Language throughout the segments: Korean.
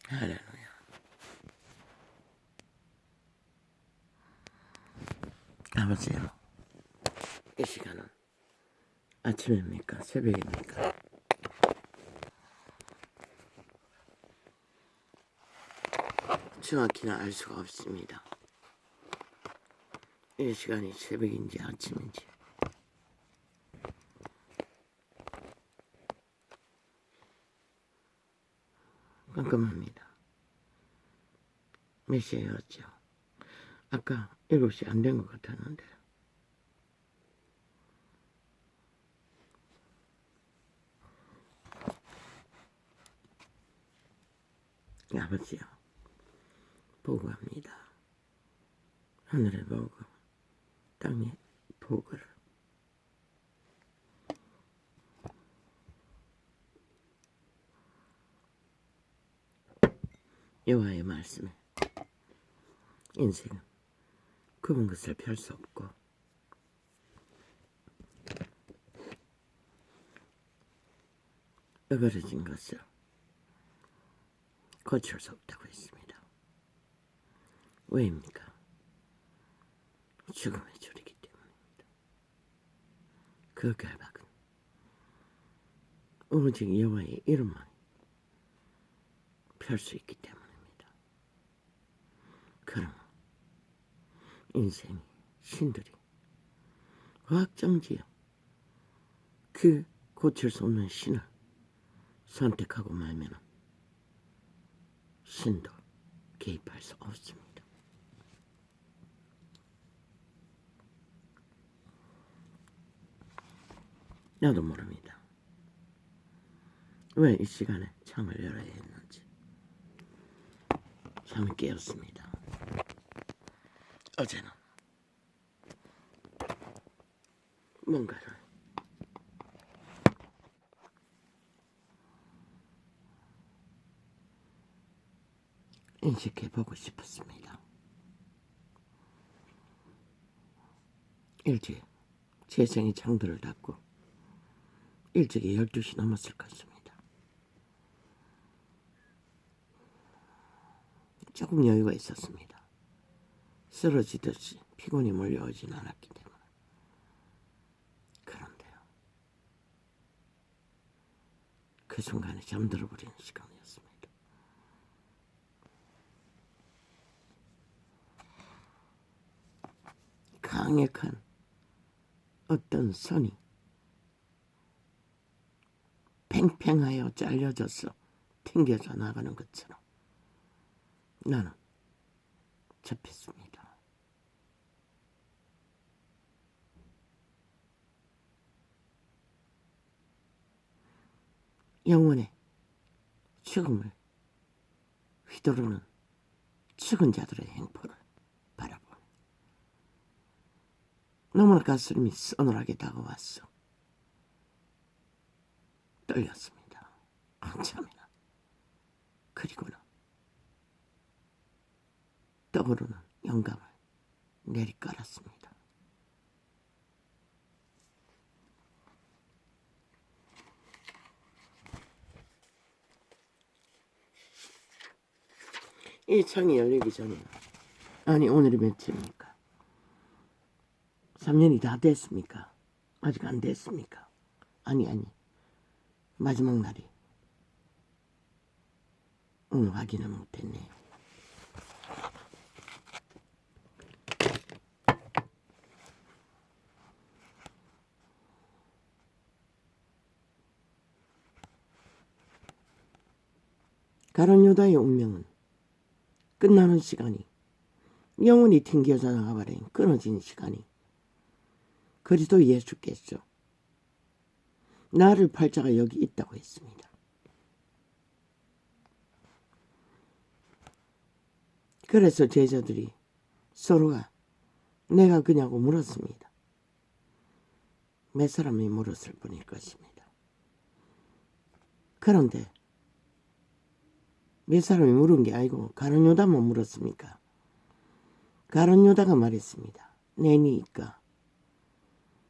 할렐루야. 아버지요, 이 시간은 아침입니까? 새벽입니까? 정확히는 알 수가 없습니다. 이 시간이 새벽인지 아침인지. 깜깜합니다. 몇 시였죠? 아까 7시 안 된 것 같았는데. 아버지요, 보고합니다. 하늘의 보고, 땅의 보고를. 여호와의 말씀에 인생은 굽은 것을 펼 수 없고 어그러진 것을 고칠 수 없다고 했습니다. 왜입니까? 죽음의 줄이기 때문입니다. 그 결박은 오직 여호와의 이름만 펼 수 있기 때문입니다. 그럼 인생이 신들이 확정지어 그 고칠 수 없는 신을 선택하고 말면 신도 개입할 수 없습니다. 나도 모릅니다. 왜 이 시간에 창을 열어야 했는지. 잠이 깨었습니다. 어제는 뭔가를 인식해보고 싶었습니다. 일찍 재생의 창들을 닫고 일찍이 12시 넘었을 것입니다. 조금 여유가 있었습니다. 쓰러지듯이 피곤이 몰려오진 않았기 때문에. 그런데요, 그 순간에 잠들어버리는 시간이었습니다. 강력한 어떤 선이 팽팽하여 잘려져서 튕겨져 나가는 것처럼 나는 잡혔습니다. 영혼의 죽음을 휘두르는 죽은 자들의 행포를 바라보니 너무나 가슴이 서늘하게 다가왔어. 떨렸습니다. 한참이나. 그리고는 떠오르는 영감을 내리깔았습니다. 이 창이 열리기 전에, 아니 오늘이 며칠입니까? 3년이 다 됐습니까? 아직 안 됐습니까? 아니 마지막 날이 오늘 확인을 못했네요. 가룟 유다의 운명은 끝나는 시간이, 영원히 튕겨져 나가버린 끊어진 시간이 그리스도 예수께서 나를 팔자가 여기 있다고 했습니다. 그래서 제자들이 서로가 내가 그냐고 물었습니다. 몇 사람이 물었을 뿐일 것입니다. 그런데 몇 사람이 물은 게 아니고 가룟 유다만 물었습니까? 가룟 유다가 말했습니다. 내니까.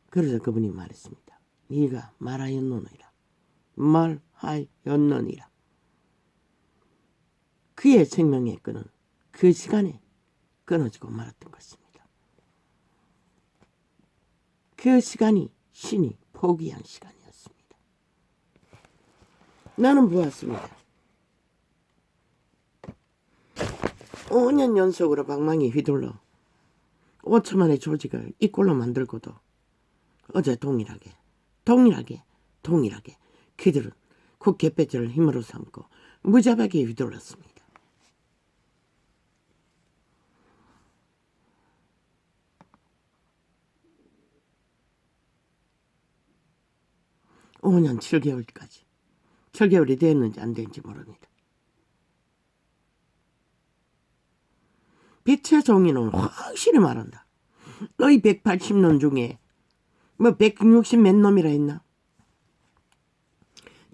그래서 그분이 말했습니다. 네가 말하였느니라. 말하였느니라. 그의 생명의 끈은 그 시간에 끊어지고 말았던 것입니다. 그 시간이 신이 포기한 시간이었습니다. 나는 보았습니다. 5년 연속으로 방망이 휘둘러 5천만의 조직을 이 꼴로 만들고도 어제 동일하게 그들은 국회 배지를 힘으로 삼고 무자비하게 휘둘렀습니다. (5년 7개월까지) 7개월이 됐는지 안 됐는지 모릅니다. 빛의 종이는 확실히 말한다. 너희 180놈 중에 뭐 160 몇 놈이라 했나?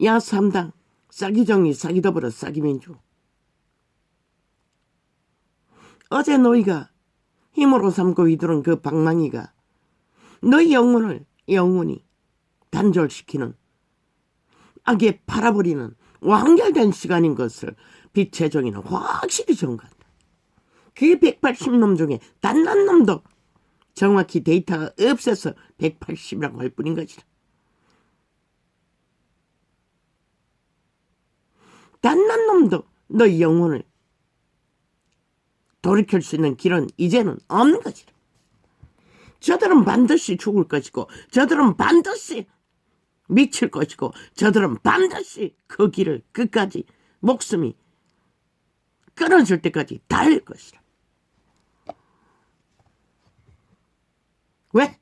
야 삼당 싸기정이 싸기더불어 싸기민주. 어제 너희가 힘으로 삼고 휘두른 그 방망이가 너희 영혼을 영원히 단절시키는 악에 팔아버리는 완결된 시간인 것을 빛의 종이는 확실히 전가한다. 그 180놈 중에 단 한 놈도 정확히 데이터가 없어서 180이라고 할 뿐인 것이다. 단 한 놈도 너희 영혼을 돌이킬 수 있는 길은 이제는 없는 것이다. 저들은 반드시 죽을 것이고 저들은 반드시 미칠 것이고 저들은 반드시 그 길을 끝까지 목숨이 끊어질 때까지 달릴 것이다. 왜?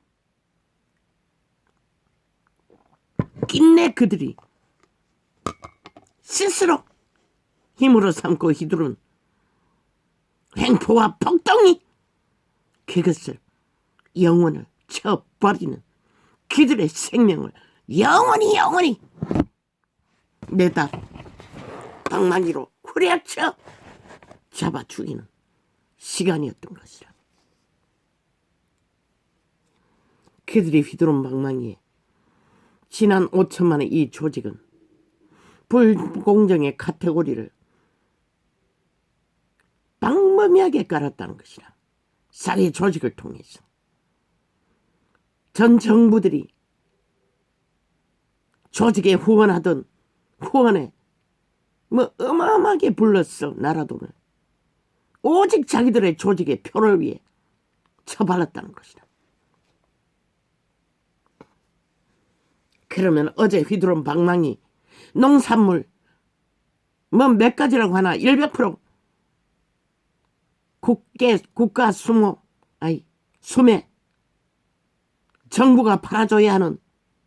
끝내 그들이 스스로 힘으로 삼고 휘두른 횡포와 폭동이 그것을 영혼을 쳐버리는 그들의 생명을 영원히 내다 방망이로 후려쳐 잡아 죽이는 시간이었던 것이라. 그들이 휘두른 방망이에 지난 5천만의 이 조직은 불공정의 카테고리를 방범하게 깔았다는 것이라. 사회 조직을 통해서 전 정부들이 조직에 후원하던 후원에 뭐 어마어마하게 불렀어. 나라 돈을 오직 자기들의 조직의 표를 위해 처발랐다는 것이다. 그러면 어제 휘두른 방망이 농산물 뭐 몇 가지라고 하나 100% 국가 수매 정부가 팔아줘야 하는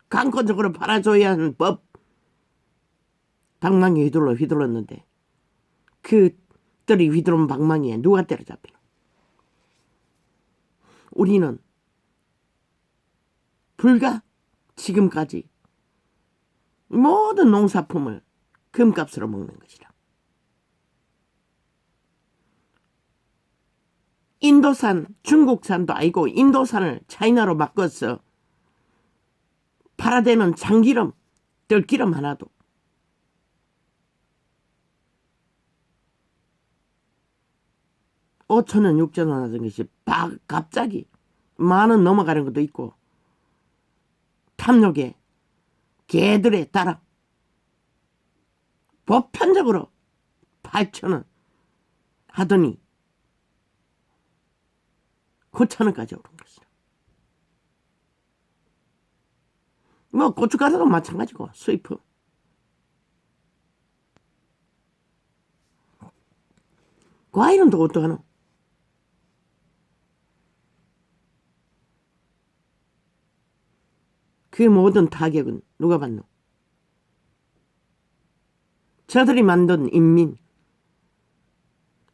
강권적으로 팔아줘야 하는 법 방망이 휘둘렀는데 그들이 휘두른 방망이에 누가 때려잡히나? 우리는 불과 지금까지 모든 농사품을 금값으로 먹는 것이라. 인도산, 중국산도 아니고 인도산을 차이나로 바꿔서 팔아대는 참기름, 들기름 하나도 5천원, 6천원 하던 것이 갑자기 10,000원 넘어가는 것도 있고 탐욕에 개들에 따라 보편적으로 8,000원 하더니 9,000원까지 오른 것이다. 뭐 고춧가루도 마찬가지고 수입품. 과일은 또 어떡하노? 그 모든 타격은 누가 받노? 저들이 만든 인민,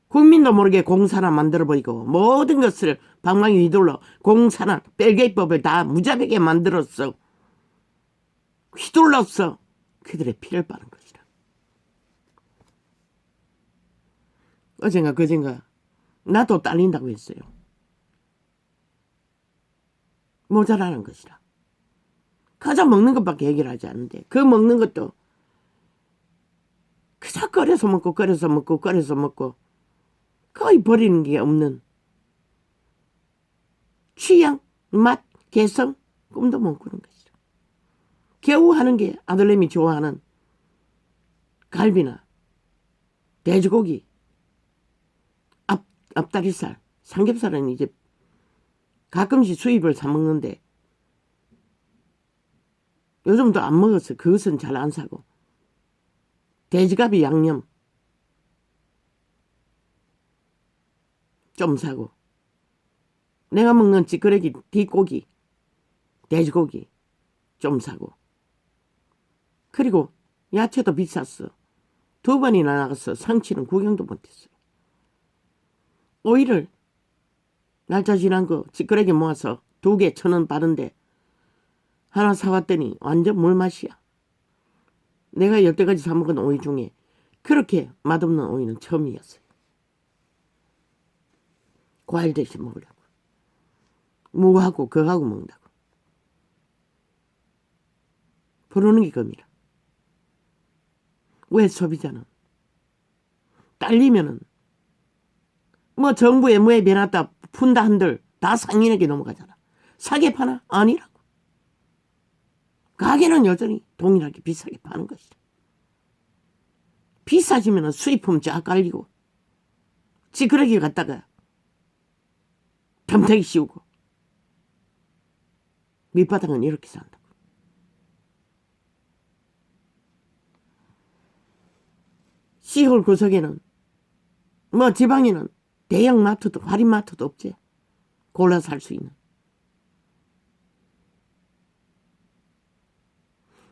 국민도 모르게 공산화 만들어버리고 모든 것을 방망이 휘둘러 공산화, 벨게이법을 다 무자비하게 만들었어. 휘둘렀어. 그들의 피를 빠는 것이다. 어젠가 그젠가 나도 딸린다고 했어요. 모자라는 것이다. 가장 먹는 것밖에 해결하지 않는데 그 먹는 것도 그저 끓여서 먹고 끓여서 먹고 끓여서 먹고 거의 버리는 게 없는 취향, 맛, 개성 꿈도 못 꾸는 것이죠. 겨우 하는 게 아들내미 좋아하는 갈비나 돼지고기, 앞다리살, 삼겹살은 이제 가끔씩 수입을 사 먹는데 요즘도 안 먹어서 그것은 잘 안 사고 돼지갈비 양념 좀 사고 내가 먹는 찌끄레기 뒷고기 돼지고기 좀 사고 그리고 야채도 비쌌어. 2번이나 나가서 상치는 구경도 못했어요. 오이를 날짜 지난 거 찌끄레기 모아서 2개 1,000원 받은데 하나 사왔더니 완전 물맛이야. 내가 여태까지 사 먹은 오이 중에 그렇게 맛없는 오이는 처음이었어요. 과일 대신 먹으려고. 무하고 그하고 먹는다고. 부르는 게 겁니다. 왜 소비자는 딸리면은 뭐 정부에 뭐에 변했다 푼다 한들 다 상인에게 넘어가잖아. 사게 파나? 아니라고. 가게는 여전히 동일하게 비싸게 파는 것이다. 비싸지면 수입품 쫙 깔리고 찌그러기 갖다가 덤태기 씌우고 밑바닥은 이렇게 산다고. 시골 구석에는 뭐 지방에는 대형 마트도 할인 마트도 없지. 골라 살 수 있는.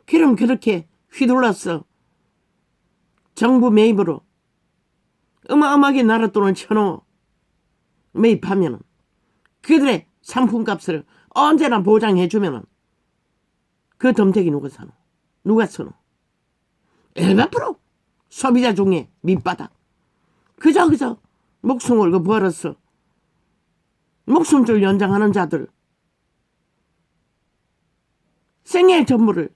그럼 그렇게 휘둘러서 정부 매입으로 어마어마하게 나라 돈을 쳐놓어 매입하면은 그들의 상품값을 언제나 보장해주면은 그 덤태기 누가 사노? 누가 쓰노? 100% 소비자 중에 밑바닥. 그저 목숨 걸고 벌었어. 목숨줄 연장하는 자들. 생애 전부를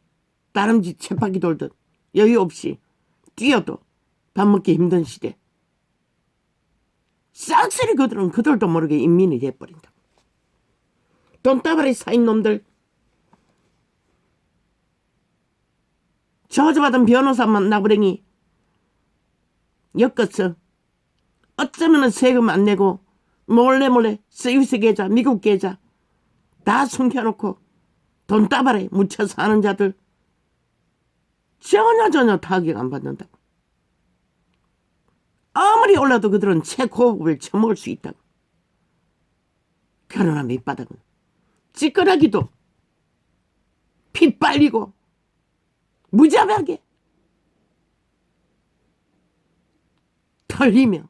다람쥐 쳇바퀴 돌듯 여유 없이 뛰어도 밥 먹기 힘든 시대. 싹쓸이 그들은 그들도 모르게 인민이 돼버린다. 돈다발이 쌓인 놈들. 저주받은 변호사만 나부랭이 엮었어. 어쩌면 세금 안 내고 몰래 스위스 계좌 미국 계좌 다 숨겨놓고 돈다발에 묻혀 사는 자들 전혀 타격 안 받는다고. 아무리 올라도 그들은 최고급을 처먹을 수 있다고. 그러나 밑바닥은 찌끄러기도 피 빨리고 무자비하게 털리며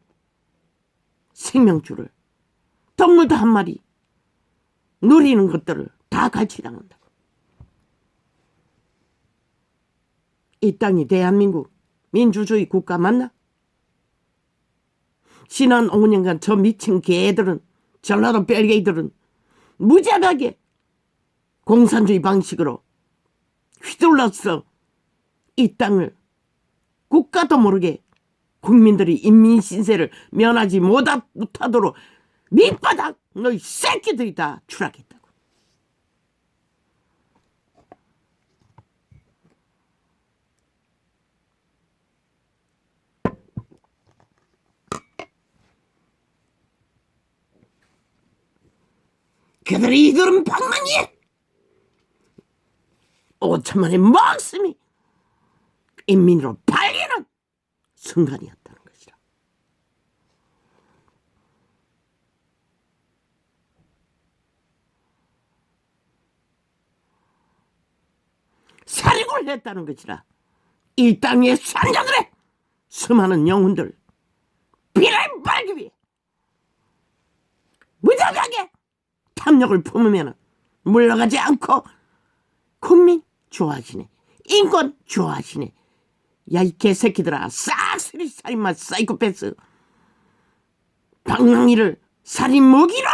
생명줄을 동물도 한 마리 누리는 것들을 다 갈취당한다고. 이 땅이 대한민국 민주주의 국가 맞나? 지난 5년간 저 미친 개들은 전라도 뺄개이들은 무자비하게 공산주의 방식으로 휘둘러서 이 땅을 국가도 모르게 국민들이 인민신세를 면하지 못하도록 밑바닥 너희 새끼들이 다 추락했다고. 그들이 이들은 방망이에 5천만의 목숨이 인민으로 팔리는 순간이었다는 것이라. 살인을 했다는 것이라. 이 땅의 산자들의 수많은 영혼들 피를 빨기 위해 무자비하게 탐욕을 품으면 물러가지 않고 국민 좋아하시네, 인권 좋아하시네. 야, 이 개새끼들아, 싹쓸이 살인마 사이코패스 방랑이를 살인 무기로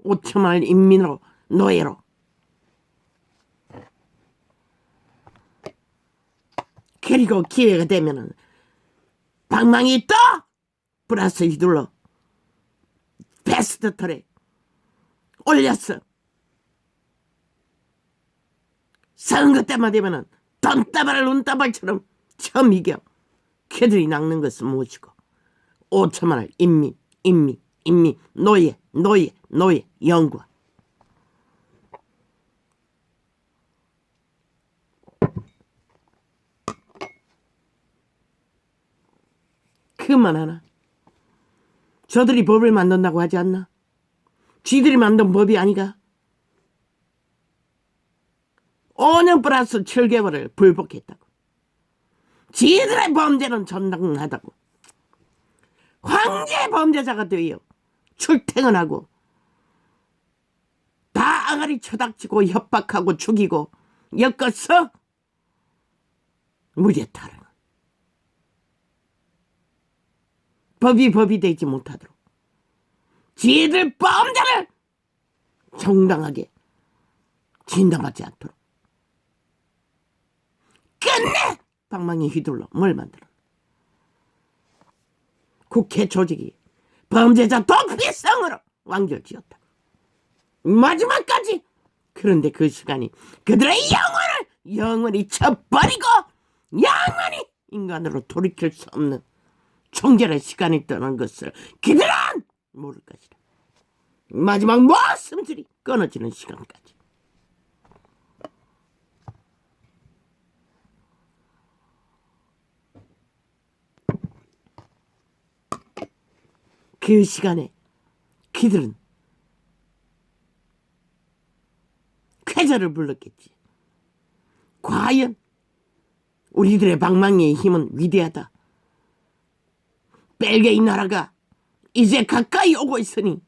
5천만을 인민으로 노예로. 그리고 기회가 되면은 방망이 떠 플러스 휘둘러 베스트 털에 올렸어. 선거 때만 되면은 돈다발 눈다발처럼 처음 이겨. 걔들이 낚는 것은 무엇이고 5천만 원 인민 노예 영구화. 그만 하나. 저들이 법을 만든다고 하지 않나? 쥐들이 만든 법이 아니가? 5년 플러스 7개월을 불복했다고. 지들의 범죄는 정당하다고. 황제 범죄자가 되어 출퇴근하고 다 아가리 쳐닥치고 협박하고 죽이고 엮었어. 무죄 타령. 법이 되지 못하도록 지들 범죄를 정당하게 진단받지 않도록 끝내 방망이 휘둘러 뭘 만들어. 국회 조직이 범죄자 도피성으로 완결지었다. 마지막까지. 그런데 그 시간이 그들의 영혼을 영원히 쳐버리고 영원히 인간으로 돌이킬 수 없는 총결의 시간이 떠난 것을 그들은 모를 것이다. 마지막 목숨들이 끊어지는 시간까지. 그 시간에 그들은 쾌절을 불렀겠지. 과연 우리들의 방망이의 힘은 위대하다. 벨기에 나라가 이제 가까이 오고 있으니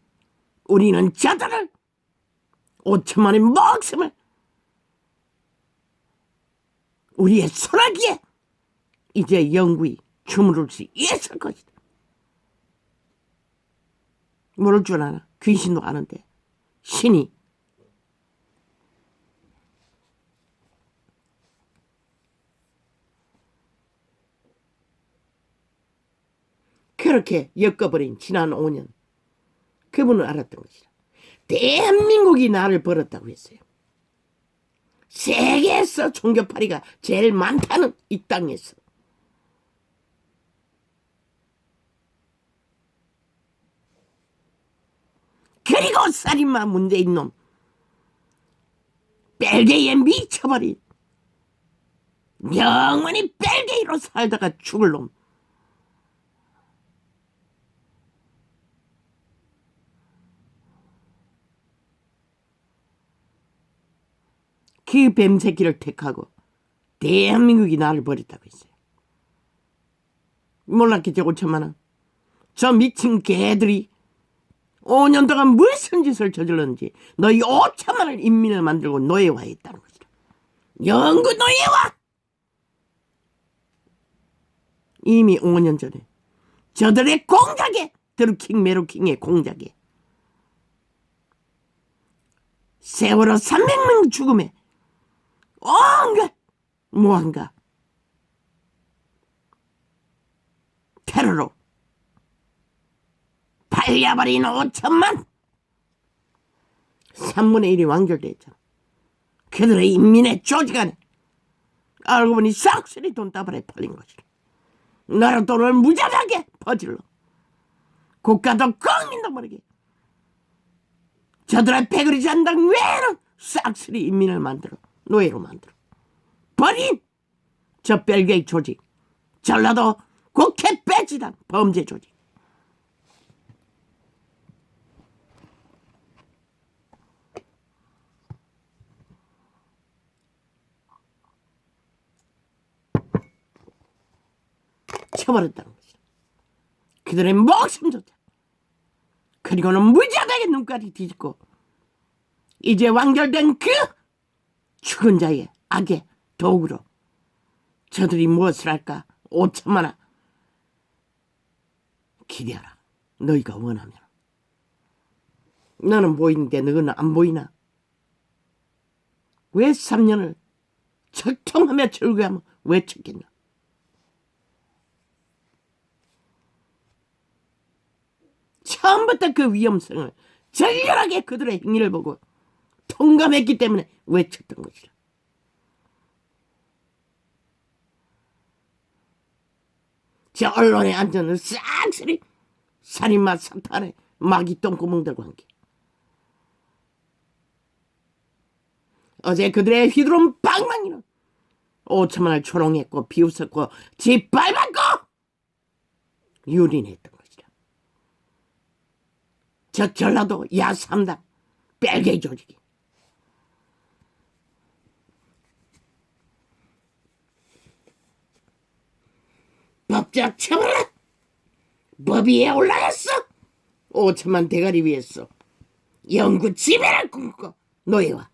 우리는 저들을 5천만의 목숨을 우리의 소나기에 이제 영구히 주무를 수 있을 것이다. 모를 줄 아나? 귀신도 아는데 신이 그렇게 엮어버린 지난 5년 그분은 알았던 것이다. 대한민국이 나를 벌었다고 했어요. 세계에서 종교파리가 제일 많다는 이 땅에서. 그리고 살인마 문제인 놈 벨기에에 미쳐버린 영원히 벨기에로 살다가 죽을 놈. 그 뱀새끼를 택하고 대한민국이 나를 버렸다고 했어요. 몰랐겠죠. 5천만 원. 저 미친 개들이 5년 동안 무슨 짓을 저질렀는지 너희 5천만 원 인민을 만들고 노예화했다는 것이다. 영구 노예화. 이미 5년 전에 저들의 공작에 드루킹 메루킹의 공작에 세월호 300명 죽음에 온갖 무한가 테러로 팔려버린 5천만 3분의 1이 완결됐잖아. 그들의 인민의 조직 안에 알고 보니 싹쓸이 돈다발에 팔린 것이라. 나라 돈을 무자하게 퍼질러 국가도 국민도 모르게 저들의 패거리 잔당 외에는 싹쓸이 인민을 만들어 노예로 만들어 버린 저 벨기에 조직, 전라도 국회 배지단 범죄 조직. 쳐버렸다는 것이다. 그들의 목숨조차. 그리고는 무지하게 눈까지 뒤집고 이제 완결된 그 죽은 자의 악의 도구로 저들이 무엇을 할까? 5천만 원 기대하라. 너희가 원하면. 너는 보이는데 너는 안 보이나? 왜 3년을 적통하며 즐거워하며 왜 죽겠나? 처음부터 그 위험성을 절렬하게 그들의 행위를 보고 통감했기 때문에 외쳤던 것이라. 저 언론의 안전을 싹쓸이 살인마 사탄의 마귀 똥구멍들과 함께 어제 그들의 휘두른 방망이는 5천만을 초롱했고 비웃었고 짓밟았고 유린했던 것이라. 저 전라도 야3당 뺄개이 조직이 법적 처벌은 법 위에 올라갔어. 5천만 대가리 위에서 영구 지배를 꿈꾸고 노예와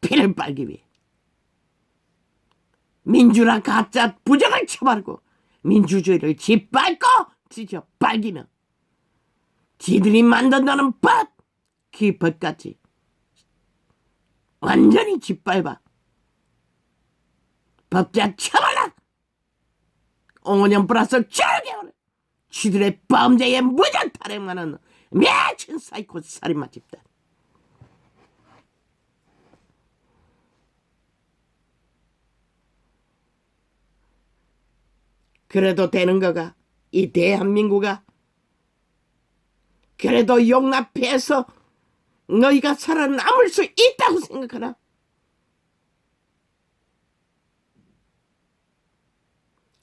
피를 빨기 위해 민주라 가짜 부정을 처벌하고 민주주의를 짓밟고 찢어 빨기며 지들이 만든다는 법, 그 법까지 완전히 짓밟아 법자 처벌라 5년 플러스 절개월 쥐들의 범죄에 무전 탈행하는 미친 사이코 살인마 집단. 그래도 되는 거가 이 대한민국아. 그래도 용납해서 너희가 살아남을 수 있다고 생각하나?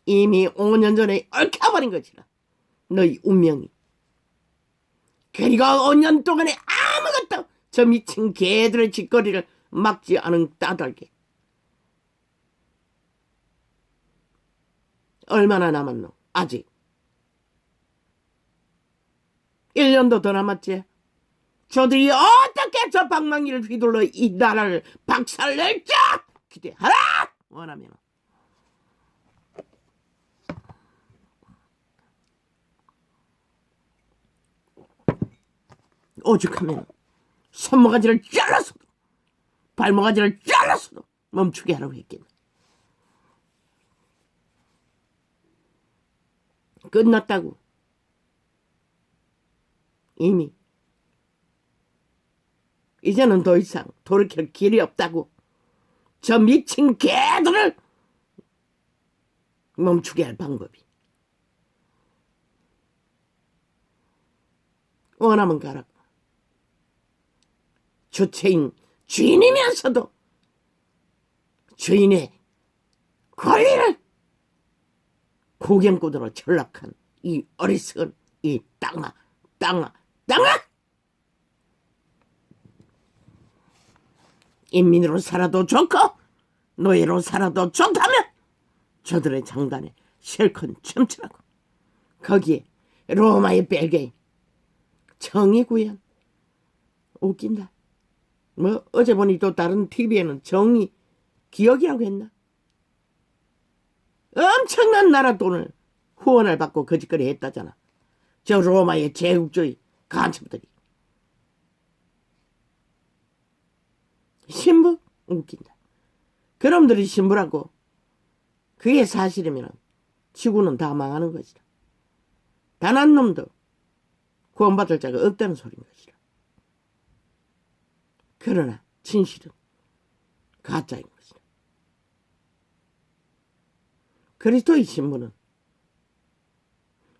이미 5년 전에 얽혀버린 것이라 너희 운명이. 그리고 5년 동안에 아무것도 저 미친 개들의 짓거리를 막지 않은 따돌게. 얼마나 남았노? 아직 1년도 더 남았지. 저들이 어떻게 저 방망이를 휘둘러 이 나라를 박살낼지 기대하라. 원하면 오죽하면 손모가지를 잘라서도 발모가지를 잘라서도 멈추게 하라고 했겠네. 끝났다고. 이미 이제는 더 이상 돌이킬 길이 없다고. 저 미친 개들을 멈추게 할 방법이. 원하면 가라고. 주체인 주인이면서도 주인의 권리를 고경꾼으로 전락한 이 어리석은 이 땅아. 인민으로 살아도 좋고 노예로 살아도 좋다면 저들의 장단에 실컷 춤추라고. 거기에 로마의 벨게임 정의구현. 웃긴다. 뭐 어제 보니 또 다른 TV에는 정의 기억이라고 했나? 엄청난 나라 돈을 후원을 받고 거짓거리 했다잖아. 저 로마의 제국주의 간첩들이. 신부? 웃긴다. 그놈들이 신부라고. 그게 사실이면 지구는 다 망하는 것이다. 단 한 놈도 구원받을 자가 없다는 소리인 것이다. 그러나 진실은 가짜인 것이다. 그리스도의 신부는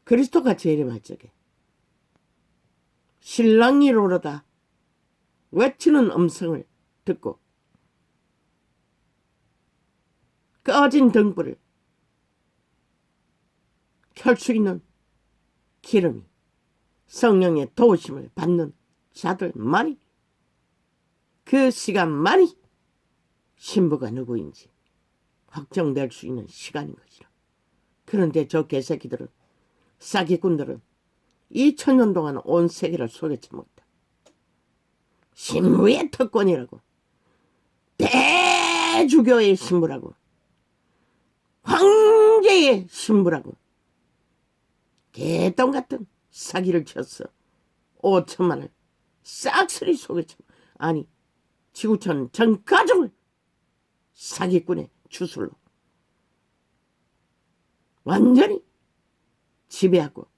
그리스도가 재림할 적에 신랑이로로다 외치는 음성을 듣고 꺼진 등불을 켤 수 있는 기름이 성령의 도우심을 받는 자들만이, 그 시간만이 신부가 누구인지 확정될 수 있는 시간인 것이라. 그런데 저 개새끼들은, 사기꾼들은 2000년 동안 온 세계를 속였지 못해. 신부의 특권이라고, 대주교의 신부라고, 황제의 신부라고 개똥 같은 사기를 쳤어. 5천만을 싹쓸이 속였지. 아니, 지구촌 전 가족을 사기꾼의 주술로. 완전히 지배하고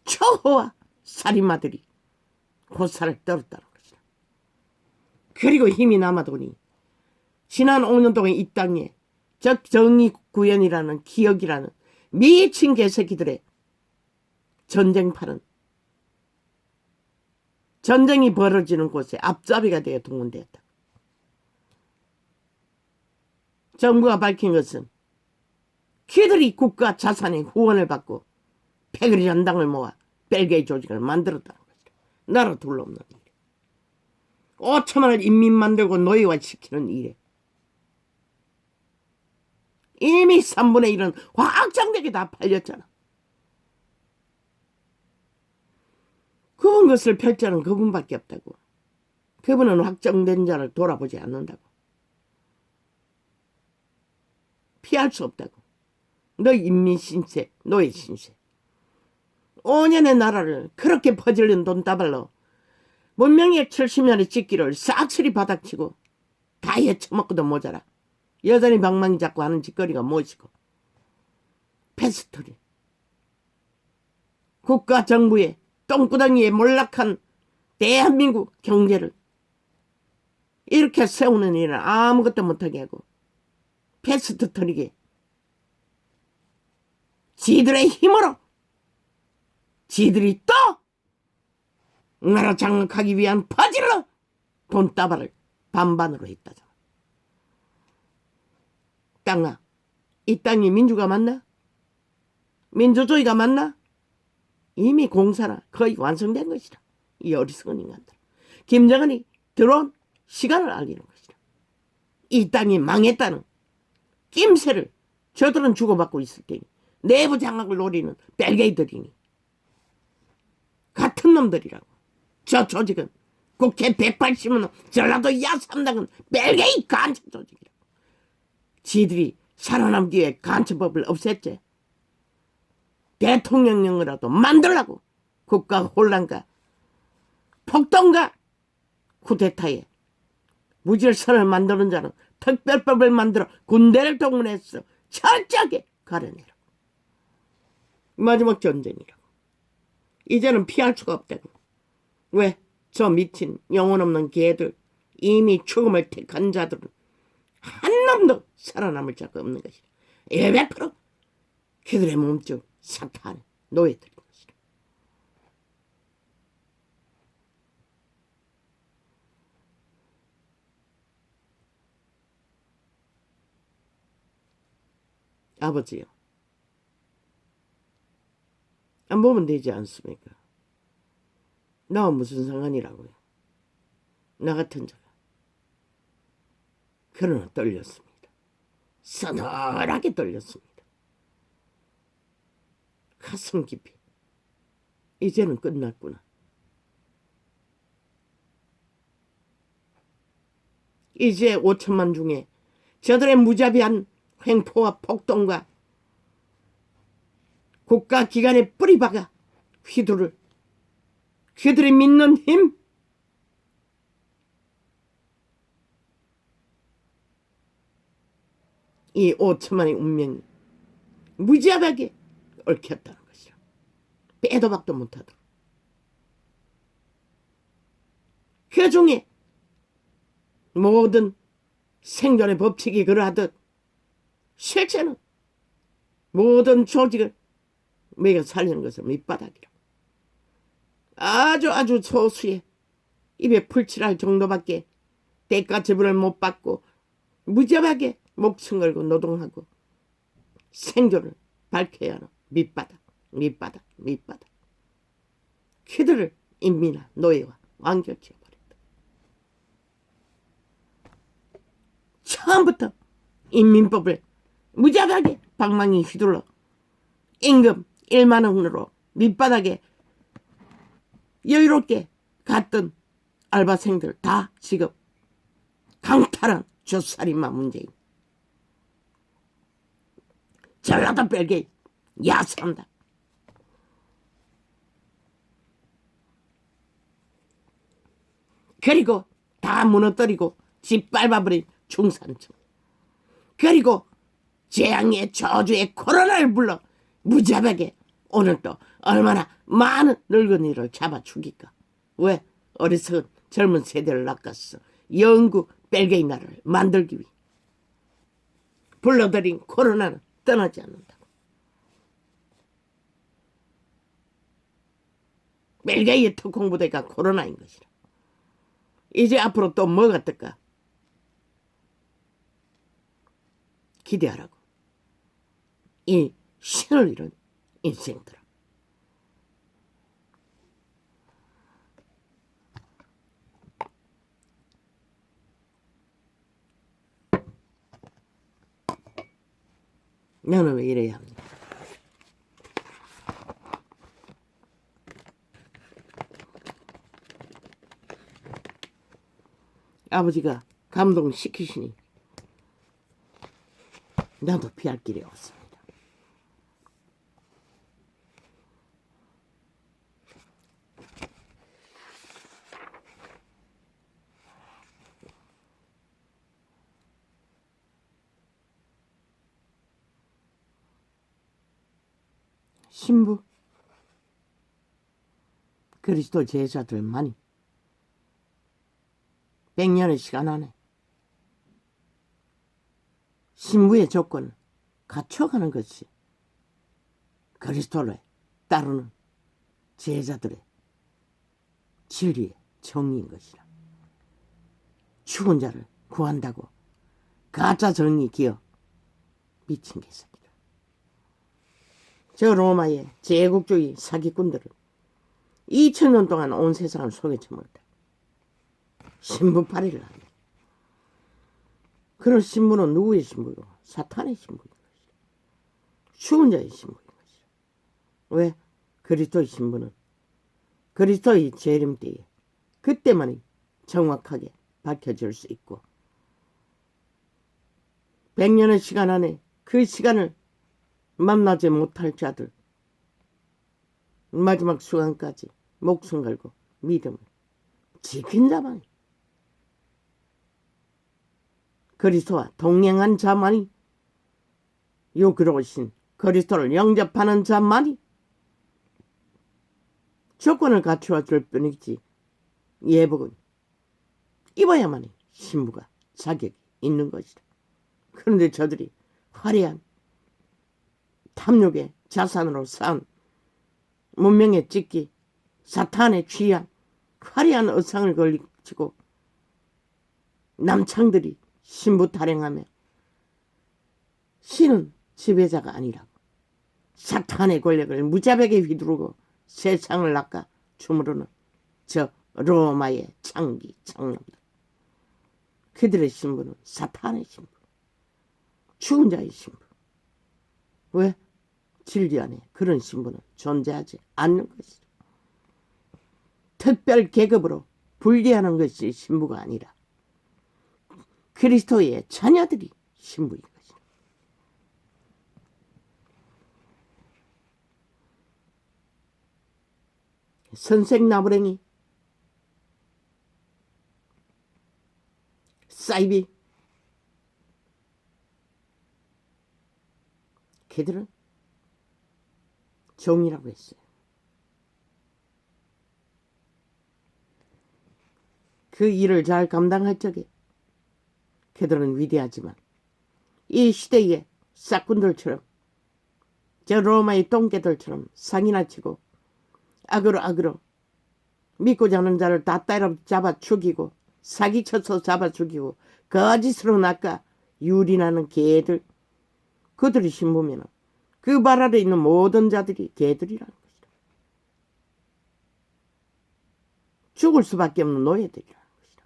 초호와 살인마들이 고사를 떨었다는 것이다. 그리고 힘이 남아도니 지난 5년 동안 이 땅에 정의구현이라는 기억이라는 미친 개새끼들의 전쟁판은 전쟁이 벌어지는 곳에 앞잡이가 되어 동원되었다. 정부가 밝힌 것은 그들이 국가 자산의 후원을 받고 패거리 연당을 모아 벨기에 조직을 만들었다는 것이다. 나라 둘러없는 일에 5천만을 인민 만들고 노예화시키는 일에 이미 3분의 1은 확장되게 다 팔렸잖아. 그분 것을 펼 자는 그분밖에 없다고. 그분은 확정된 자를 돌아보지 않는다고. 피할 수 없다고. 너 인민 신세, 노예 신세. 5년의 나라를 그렇게 퍼질른 돈다발로 문명의 70년의 찍기를 싹쓸이 바닥치고 다 헤쳐먹고도 모자라. 여전히 방망이 잡고 하는 짓거리가 무엇이고. 패스토리. 국가 정부의 똥구덩이에 몰락한 대한민국 경제를 이렇게 세우는 일은 아무것도 못하게 하고 패스트 트릭에 지들의 힘으로 지들이 또 나라 장악하기 위한 퍼즐로 돈다발을 반반으로 했다잖아. 땅아, 이 땅이 민주가 맞나? 민주주의가 맞나? 이미 공사는 거의 완성된 것이다. 이 어리석은 인간들. 김정은이 들어온 시간을 알리는 것이다. 이 땅이 망했다는 낌새를 저들은 주고받고 있을 테니 내부 장악을 노리는 벨게이들이니 같은 놈들이라고. 저 조직은 국회 180은 전라도 야3당은 벨게이 간첩 조직이라고. 지들이 살아남기 위해 간첩법을 없앴지. 대통령령이라도 만들라고. 국가 혼란과 폭동과 쿠데타에 무질서를 만드는 자는 특별법을 만들어 군대를 동원해서 철저하게 가려내라. 마지막 전쟁이라고. 이제는 피할 수가 없다고. 왜? 저 미친 영혼 없는 개들, 이미 죽음을 택한 자들은 한 놈도 살아남을 자가 없는 것이다. 100% 그들의 몸중 사탄 노예들인 것이다. 아버지요, 안 보면 되지 않습니까? 나와 무슨 상관이라고요. 나 같은 자가. 그러나 떨렸습니다. 서늘하게 떨렸습니다. 가슴 깊이. 이제는 끝났구나. 이제 5천만 중에 저들의 무자비한 횡포와 폭동과 국가기관에 뿌리박아 휘두를 그들이 믿는 힘, 이 5천만의 운명이 무지하게 얽혔다는 것이라. 빼도 박도 못하도록. 그 중에 모든 생존의 법칙이 그러하듯 실제는 모든 조직을 매겨 살리는 것은 밑바닥이라. 아주 소수의 입에 풀칠할 정도밖에 대가 지불을 못 받고 무지하게 목숨 걸고 노동하고 생존을 밝혀야 하는 밑바닥. 그들을 인민화 노예와 완결지어버렸다. 처음부터 인민법을 무지하게 방망이 휘둘러 임금 1만 원으로 밑바닥에 여유롭게 갔던 알바생들 다 지금 강탈한 젖살인마 문재인. 전라도 벨게이 야3당. 그리고 다 무너뜨리고 짓밟아버린 중산층. 그리고 재앙의 저주의 코로나를 불러 무자백에 오늘 또 얼마나 많은 늙은이를 잡아 죽일까. 왜? 어리석은 젊은 세대를 낚았어. 영구 벨게이 나라를 만들기 위해. 불러들인 코로나는 떠나지 않는다고. 벨게이의 특공부대가 코로나인 것이라. 이제 앞으로 또 뭐가 뜰까? 기대하라고. 이 신을 잃은 인생들아. 너는 왜 이래야 합니까? 아버지가 감동시키시니 나도 피할 길이 없습니다. 신부 그리스도 제자들만이 100년의 시간 안에 신부의 조건을 갖춰가는 것이 그리스도를 따르는 제자들의 진리의 정의인 것이라. 죽은 자를 구한다고 가짜 정의 기어 미친 개새끼라. 저 로마의 제국주의 사기꾼들은 2000년 동안 온 세상을 속였지 못해 신부팔이를 합니다. 그런 신부는 누구의 신부요? 사탄의 신부인 것이다. 죽은 자의 신부인 것이다. 왜? 그리스도의 신부는 그리스도의 재림 때에 그때만이 정확하게 밝혀질 수 있고 100년의 시간 안에 그 시간을 만나지 못할 자들 마지막 순간까지 목숨 걸고 믿음을 지킨 자만이 그리스도와 동행한 자만이 요기로우신 그리스도를 영접하는 자만이 조건을 갖추어 줄 뿐이지 예복은 입어야만이 신부가 자격이 있는 것이다. 그런데 저들이 화려한 탐욕의 자산으로 쌓은 문명의 찍기 사탄에 취한 화려한 의상을 걸치고 남창들이 신부 타령하며 신은 지배자가 아니라고 사탄의 권력을 무자백에 휘두르고 세상을 낚아 주무르는 저 로마의 창기 창놈들. 그들의 신부는 사탄의 신부, 죽은 자의 신부. 왜? 진리 안에 그런 신부는 존재하지 않는 것이다. 특별 계급으로 분리하는 것이 신부가 아니라 그리스도의 자녀들이 신부인 것이다. 선생 나부랭이, 사이비, 걔들은 종이라고 했어요. 그 일을 잘 감당할 적에 그들은 위대하지만 이 시대의 싹군들처럼 저 로마의 똥개들처럼 상이나 치고 악으로 믿고 자는 자를 다 때려잡아 죽이고 사기쳐서 잡아 죽이고 거짓으로 낚아 유린하는 개들, 그들이 신부면 그 발 아래 있는 모든 자들이 개들이라는 것이다. 죽을 수밖에 없는 노예들이라는 것이다.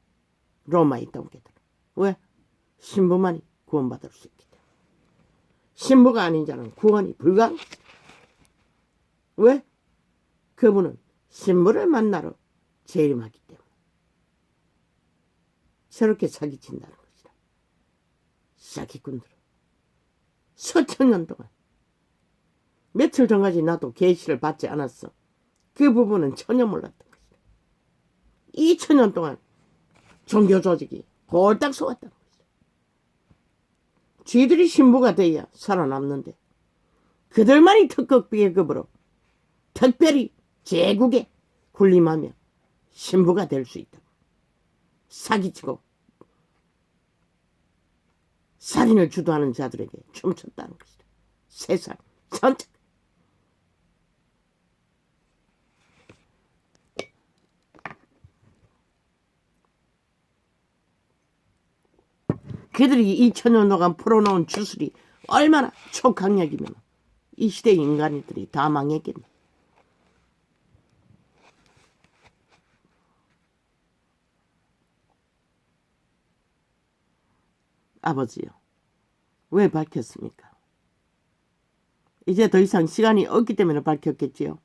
로마의 똥개들. 왜? 신부만이 구원받을 수 있기 때문에. 신부가 아닌 자는 구원이 불가능하다. 왜? 그분은 신부를 만나러 재림하기 때문에. 저렇게 사기친다는 것이다. 사기꾼들은 수천 년 동안 며칠 전까지 나도 계시를 받지 않았어. 그 부분은 전혀 몰랐던 것이다. 2000년 동안 종교 조직이 홀딱 속았다는 것이다. 지들이 신부가 돼야 살아남는데 그들만이 특급 계급으로 특별히 제국에 군림하며 신부가 될 수 있다고 사기치고 살인을 주도하는 자들에게 춤췄다는 것이다. 세상 전체. 그들이 2000년 동안 풀어놓은 주술이 얼마나 초강력이면 이 시대 인간들이 다 망했겠네. 아버지요, 왜 밝혔습니까? 이제 더 이상 시간이 없기 때문에 밝혔겠지요.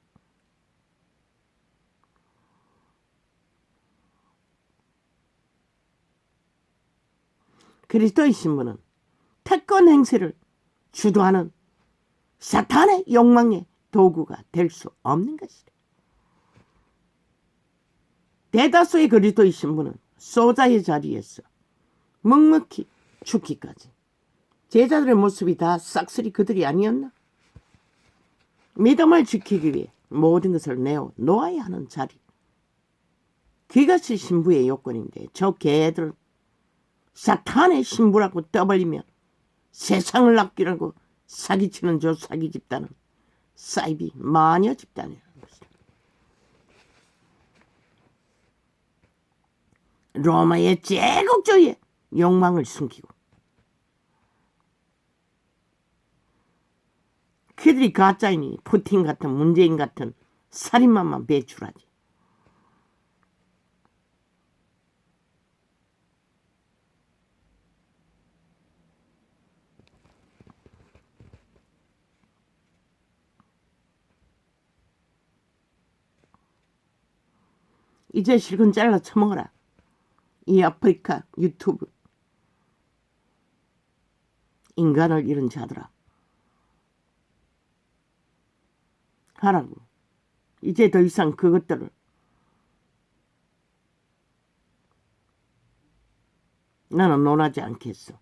그리스도의 신부는 태권 행세를 주도하는 사탄의 욕망의 도구가 될 수 없는 것이다. 대다수의 그리스도의 신부는 소자의 자리에서 묵묵히 죽기까지 제자들의 모습이 다 싹쓸이 그들이 아니었나? 믿음을 지키기 위해 모든 것을 내어 놓아야 하는 자리. 그것이 신부의 요건인데 저 개들은 사탄의 신부라고 떠벌리며 세상을 낚기라고 사기치는 저 사기 집단은 사이비 마녀 집단이라는 것이다. 로마의 제국주의의 욕망을 숨기고 그들이 가짜이니 푸틴 같은 문재인 같은 살인마만 배출하지. 이제 실컷 잘라 처먹어라. 이 아프리카 유튜브 인간을 잃은 자들아. 하라고. 이제 더 이상 그것들을 나는 논하지 않겠어.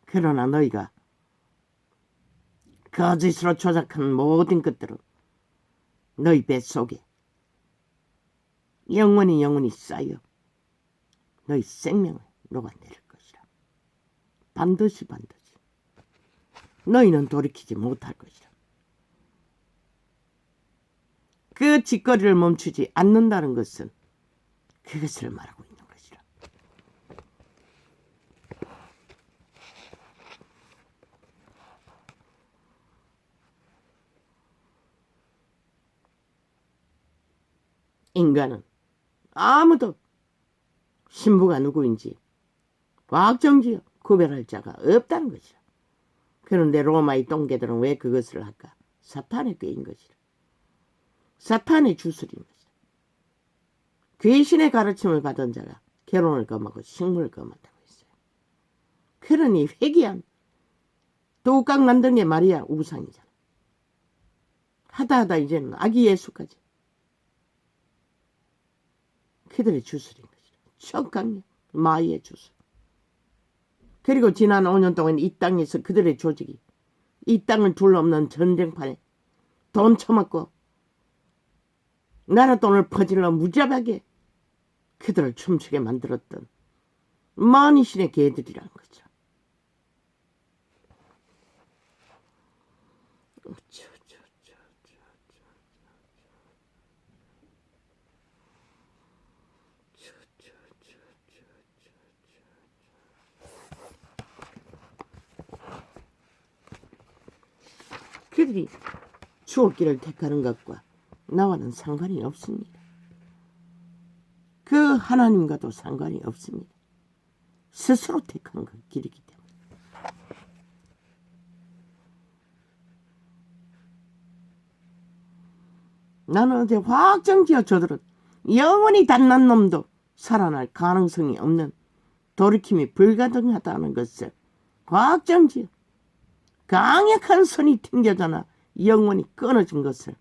그러나 너희가 거짓으로 조작한 모든 것들은 너희 뱃속에 영원히 쌓여 너희 생명을 녹아내릴 것이라. 반드시 너희는 돌이키지 못할 것이라. 그 짓거리를 멈추지 않는다는 것은 그것을 말하고 있는 것이라. 인간은 아무도 신부가 누구인지 과학정지여 구별할 자가 없다는 것이라. 그런데 로마의 똥개들은 왜 그것을 할까? 사탄의 꾀인 것이라. 사탄의 주술인 것이다. 귀신의 가르침을 받은 자가 결혼을 금하고 식물을 금한다고 했어요. 그러니 회귀한 뚜껑 만든 게 말이야 우상이잖아. 하다 이제는 아기 예수까지 그들의 주술인 것이다. 척강력 마의 주술. 그리고 지난 5년 동안 이 땅에서 그들의 조직이 이 땅을 둘러없는 전쟁판에 돈 처먹고 나라 돈을 퍼질러 무자비하게 그들을 춤추게 만들었던 만이신의 개들이라는 거죠. 그들이 추억 길을 택하는 것과 나와는 상관이 없습니다. 그 하나님과도 상관이 없습니다. 스스로 택한 그 길이기 때문에. 나는 어제 확정지어 저들은 영원히 단난 놈도 살아날 가능성이 없는 돌이킴이 불가능하다는 것을 확정지어 강력한 선이 튕겨져나 영원히 끊어진 것을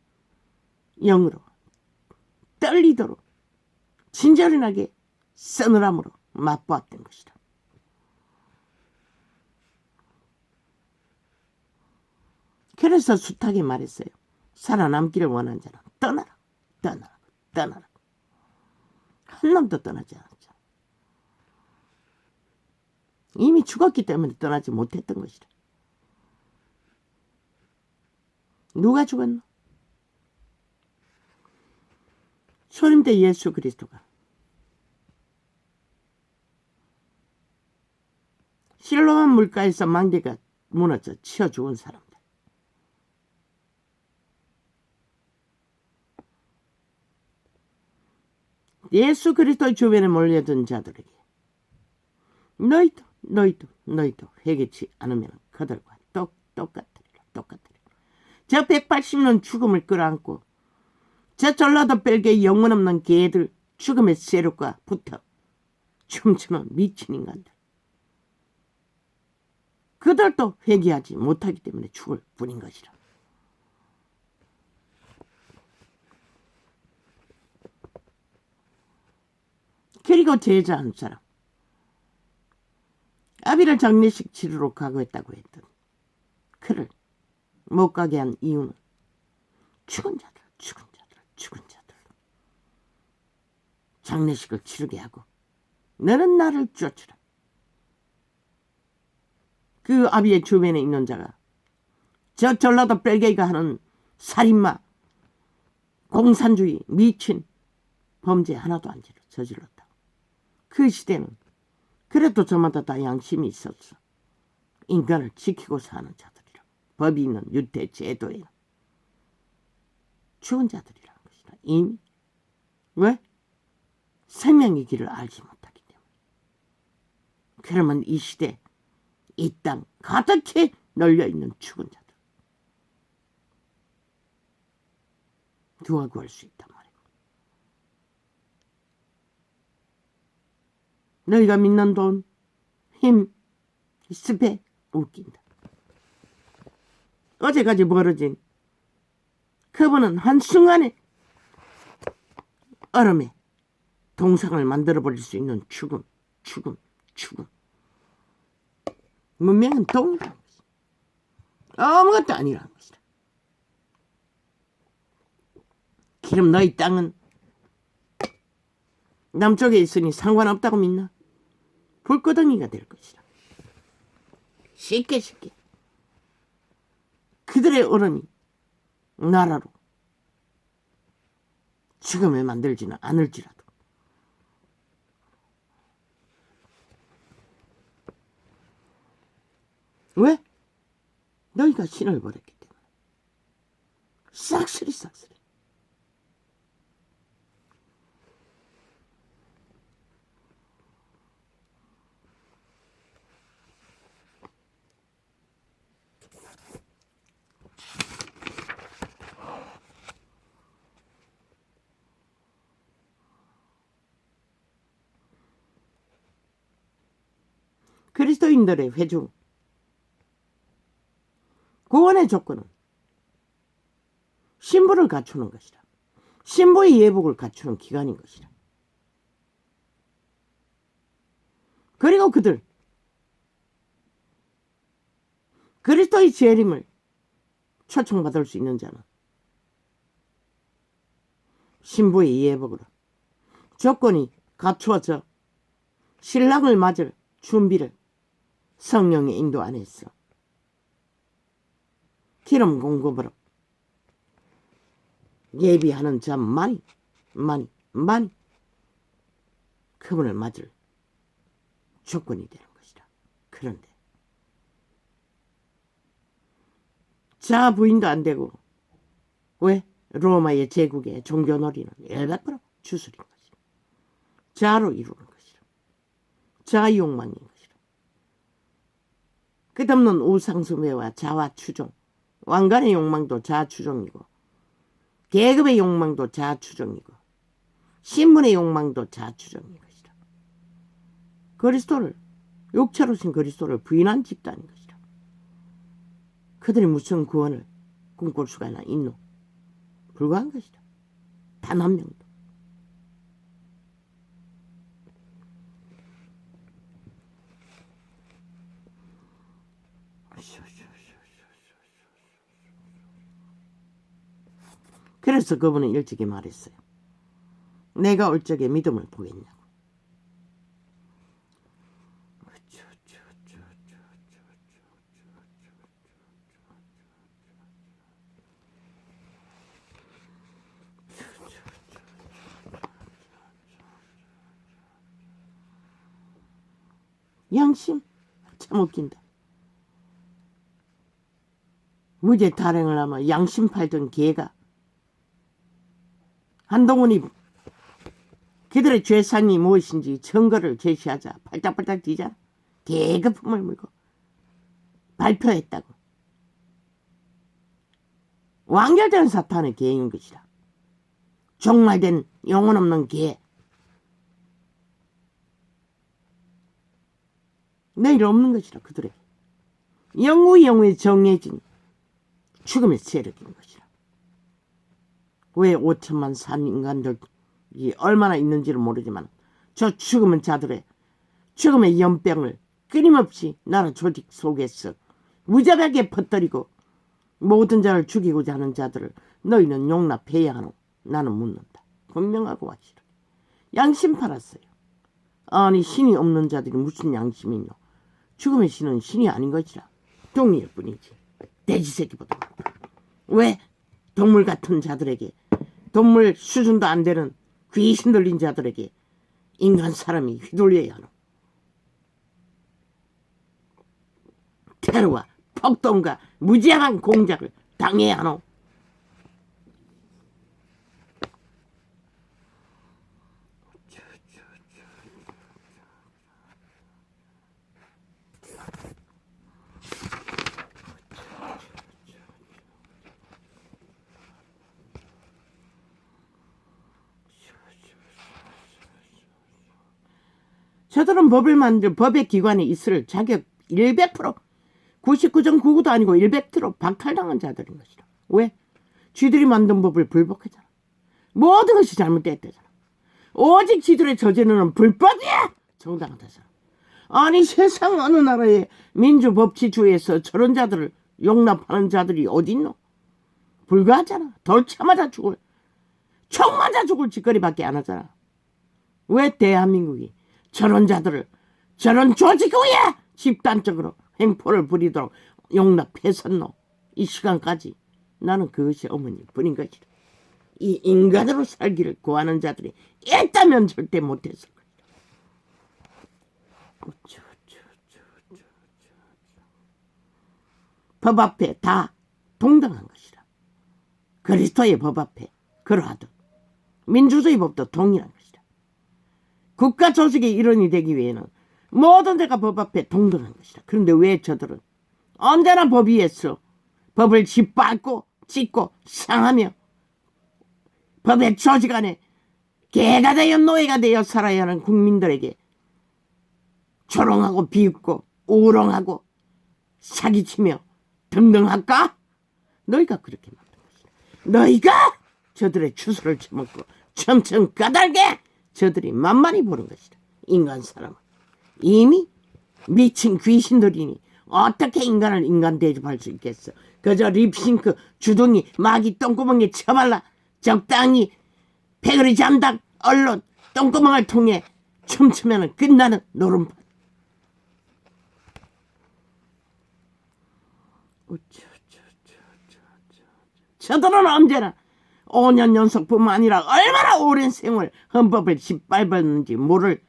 영으로 떨리도록 친절하게 서늘함으로 맛보았던 것이다. 그래서 숱하게 말했어요. 살아남기를 원하는 자는 떠나라, 떠나라, 떠나라. 한 놈도 떠나지 않았죠. 이미 죽었기 때문에 떠나지 못했던 것이라. 누가 죽었노? 초림때 예수 그리스도가 실로암 물가에서 망대가 무너져 치어 죽은 사람들. 예수 그리스도의 주변에 몰려든 자들에게 너희도 회개치 않으면 그들과 똑같으리라. 저 180년 죽음을 끌어안고 저 전라도 벨기에 영혼 없는 개들, 죽음의 세력과 붙어 춤추는 미친 인간들. 그들도 회개하지 못하기 때문에 죽을 뿐인 것이라. 그리고 제자 한 사람, 아비를 장례식 치르러 가고 했다고 했던 그를 못 가게 한 이유는 죽은 자들 장례식을 치르게 하고 너는 나를 쫓으라. 그 아비의 주변에 있는 자가 저 전라도 벨기에가 하는 살인마, 공산주의, 미친 범죄 하나도 안 저질렀다. 그 시대는 그래도 저마다 다 양심이 있었어. 인간을 지키고 사는 자들이라. 법이 있는 유대 제도에는 죽은 자들이라는 것이다. 이미. 왜? 생명의 길을 알지 못하기 때문에. 그러면 이 시대, 이 땅 가득히 널려있는 죽은 자들 누가 구할 수 있단 말이야. 너희가 믿는 돈, 힘, 스펙 웃긴다. 어제까지 벌어진 그분은 한순간에 얼음에 동상을 만들어버릴 수 있는 죽음. 문명은 동일한 것이다. 아무것도 아니라는 것이다. 그럼 너희 땅은 남쪽에 있으니 상관없다고 믿나? 불구덩이가 될 것이다. 쉽게 그들의 어른이 나라로 죽음을 만들지는 않을지라도 왜? 너희가 신을 버렸기 때문에. 싹쓸이 그리스도인들의 회중 구원의 조건은 신부를 갖추는 것이라. 신부의 예복을 갖추는 기간인 것이라. 그리고 그들 그리스도의 재림을 초청받을 수 있는 자는 신부의 예복으로 조건이 갖추어져 신랑을 맞을 준비를 성령의 인도 안에서 기름 공급으로 예비하는 자만이 그분을 맞을 조건이 되는 것이다. 그런데 자 부인도 안 되고 왜? 로마의 제국의 종교놀이는 100% 주술인 것이다. 자로 이루는 것이다. 자 욕망인 것이다. 끝없는 우상숭배와 자화추종, 왕관의 욕망도 자추종이고 계급의 욕망도 자추종이고 신분의 욕망도 자추종인 것이다. 그리스도를 육체로 신 그리스도를 부인한 집단인 것이다. 그들이 무슨 구원을 꿈꿀 수가 있노? 불가한 것이다. 단 한 명도. 그래서 그분은 일찍이 말했어요. 내가 올 적에 믿음을 보겠냐고. 양심? 참 웃긴다. 무죄 타령을 하면 양심 팔던 개가 한동훈이 그들의 죄상이 무엇인지 증거를 제시하자 팔딱팔딱 뛰자 계급품을 물고 발표했다고. 완결된 사탄의 개인 것이라. 종말된 영혼 없는 개. 내일 없는 것이라 그들에게. 영구의 정해진 죽음의 세력인 것이라. 왜 5천만 산 인간들이 얼마나 있는지를 모르지만 저 죽음은 자들의 죽음의 연병을 끊임없이 나라 조직 속에서 무자비하게 퍼뜨리고 모든 자를 죽이고자 하는 자들을 너희는 용납해야 하노? 나는 묻는다. 분명하고 확실하게. 양심 팔았어요. 아니 신이 없는 자들이 무슨 양심이뇨. 죽음의 신은 신이 아닌 것이라. 동의일 뿐이지. 돼지 새끼보다 많다. 왜 동물 같은 자들에게 동물 수준도 안 되는 귀신 들린 자들에게 인간 사람이 휘둘려야 하노. 테러와 폭동과 무지한 공작을 당해야 하노. 저들은 법을 만들 법의 기관에 있을 자격 100% 99.99도 아니고 100% 박탈당한 자들인 것이다. 왜? 쥐들이 만든 법을 불복하잖아. 모든 것이 잘못됐다잖아. 오직 쥐들의 저지르는 불법이야! 정당하다잖아. 아니 세상 어느 나라의 민주법치주의에서 저런 자들을 용납하는 자들이 어딨노? 불가하잖아. 돌 쳐맞아 죽을 총 맞아 죽을 짓거리밖에 안 하잖아. 왜 대한민국이 저런 자들을 저런 조직 위에 집단적으로 행포를 부리도록 용납했었노? 이 시간까지 나는 그것이 어머니 뿐인 것이다. 이 인간으로 살기를 구하는 자들이 있다면 절대 못했을 것이다. 법 앞에 다 동등한 것이다. 그리스도의 법 앞에 그러하듯 민주주의 법도 동일한 것이다. 국가 조직의 일원이 되기 위해는 모든 데가 법 앞에 동등한 것이다. 그런데 왜 저들은 언제나 법 위에서 법을 짓밟고 찢고 상하며 법의 조직 안에 개가 되어 노예가 되어 살아야 하는 국민들에게 조롱하고 비웃고 우롱하고 사기치며 등등할까? 너희가 그렇게 만든 것이다. 너희가 저들의 추수를 처먹고 점점 까닭에 저들이 만만히 보는 것이다. 인간 사람은 이미 미친 귀신들이니 어떻게 인간을 인간 대접할 수 있겠어. 그저 립싱크 주둥이 마귀 똥구멍에 쳐발라 적당히 패거리 잠당 언론 똥구멍을 통해 춤추면 끝나는 노름판. 저들은 언제나 5년 연속뿐만 아니라 얼마나 오랜 세월 헌법을 짓밟았는지 모를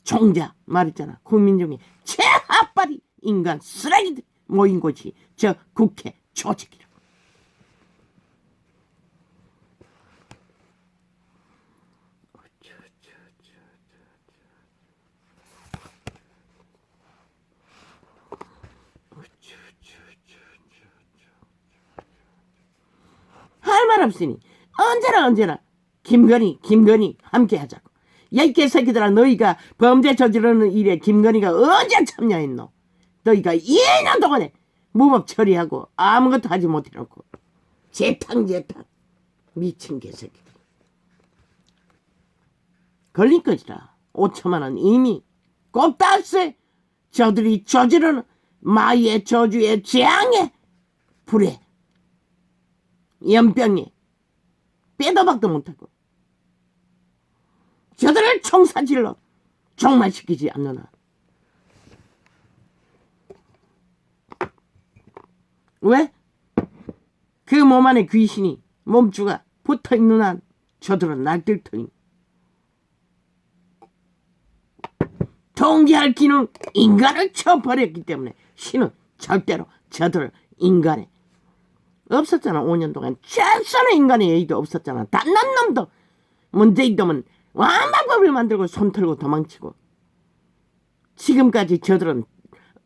총자 말했잖아. 국민 중에 최하빨이 인간 쓰레기들 모인 곳이 저 국회 조직이라. 할 말 없으니 언제나 김건희 함께 하자고. 야 이 개새끼들아, 너희가 범죄 저지르는 일에 김건희가 언제 참여했노? 너희가 2년 동안에 무법 처리하고 아무것도 하지 못해놓고 재탕 미친 개새끼들. 걸린 것이라. 5천만 원 이미 꼽다세. 저들이 저지르는 마의 저주의 재앙의 불에 연병에 빼도 박도 못하고 저들을 총사질러 종말시키지 않는 한. 왜? 그 몸 안에 귀신이 몸주가 붙어있는 한 저들은 날뛸 터니 통제할 기능 인간을 쳐버렸기 때문에 신은 절대로 저들을 인간에 없었잖아. 5년 동안 최선의 인간의 예의도 없었잖아. 단 한 놈도 문제있다면 왕방법을 만들고 손 털고 도망치고 지금까지 저들은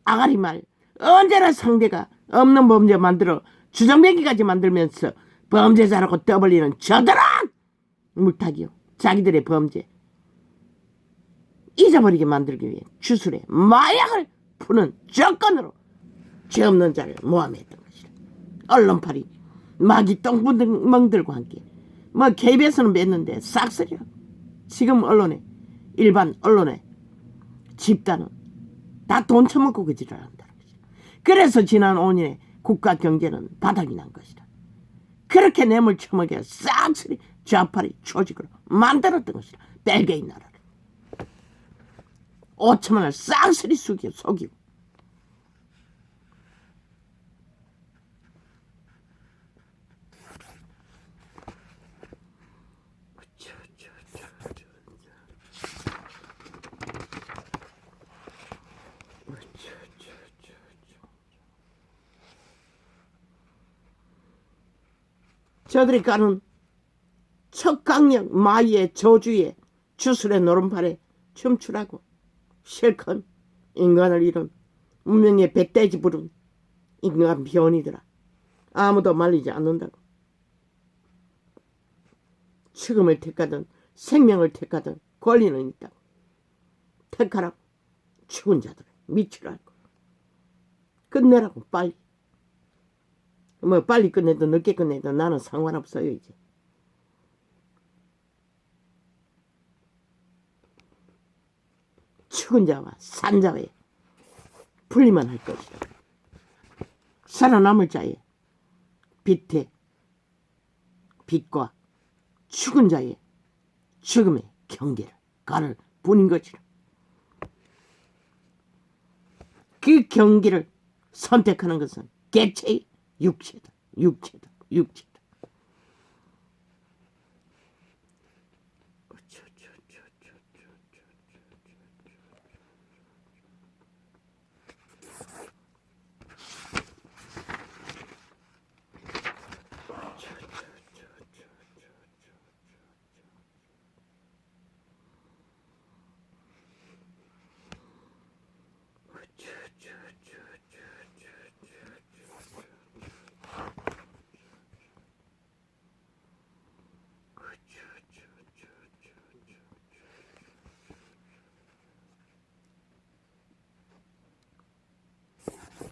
아가리 말 언제나 상대가 없는 범죄 만들어 주정뱅이까지 만들면서 범죄자라고 떠벌리는 저들은 물타기요. 자기들의 범죄 잊어버리게 만들기 위해 주술에 마약을 푸는 조건으로 죄 없는 자를 모함했던 것이다. 언론팔이 마귀 똥구멍들과 함께 뭐 KBS는 뺐는데 싹쓸이야. 지금 언론에 일반 언론의 집단은 다 돈 처먹고 그 짓을 한다는 것이다. 그래서 지난 5년에 국가 경제는 바닥이 난 것이다. 그렇게 뇌물 처먹여 싹쓸이 좌파리 조직으로 만들었던 것이다. 벨기에 나라를 5천만 원을 싹쓸이 속이고 저들이 까는 척강력 마의의 저주에 주술의 노름팔에 춤추라고 실컷 인간을 잃은 운명의 배돼지 부른 인간 변이더라. 아무도 말리지 않는다고. 죽음을 택하든 생명을 택하든 권리는 있다고. 택하라고. 죽은 자들을 미치라고. 끝내라고. 빨리. 뭐 빨리 끝내도 늦게 끝내도 나는 상관없어요. 이제. 죽은 자와 산 자의 분리만 할 것이다. 살아남을 자의 빛과 죽은 자의 죽음의 경계를 가를 뿐인 것이다. 그 경계를 선택하는 것은 개체의 육체다.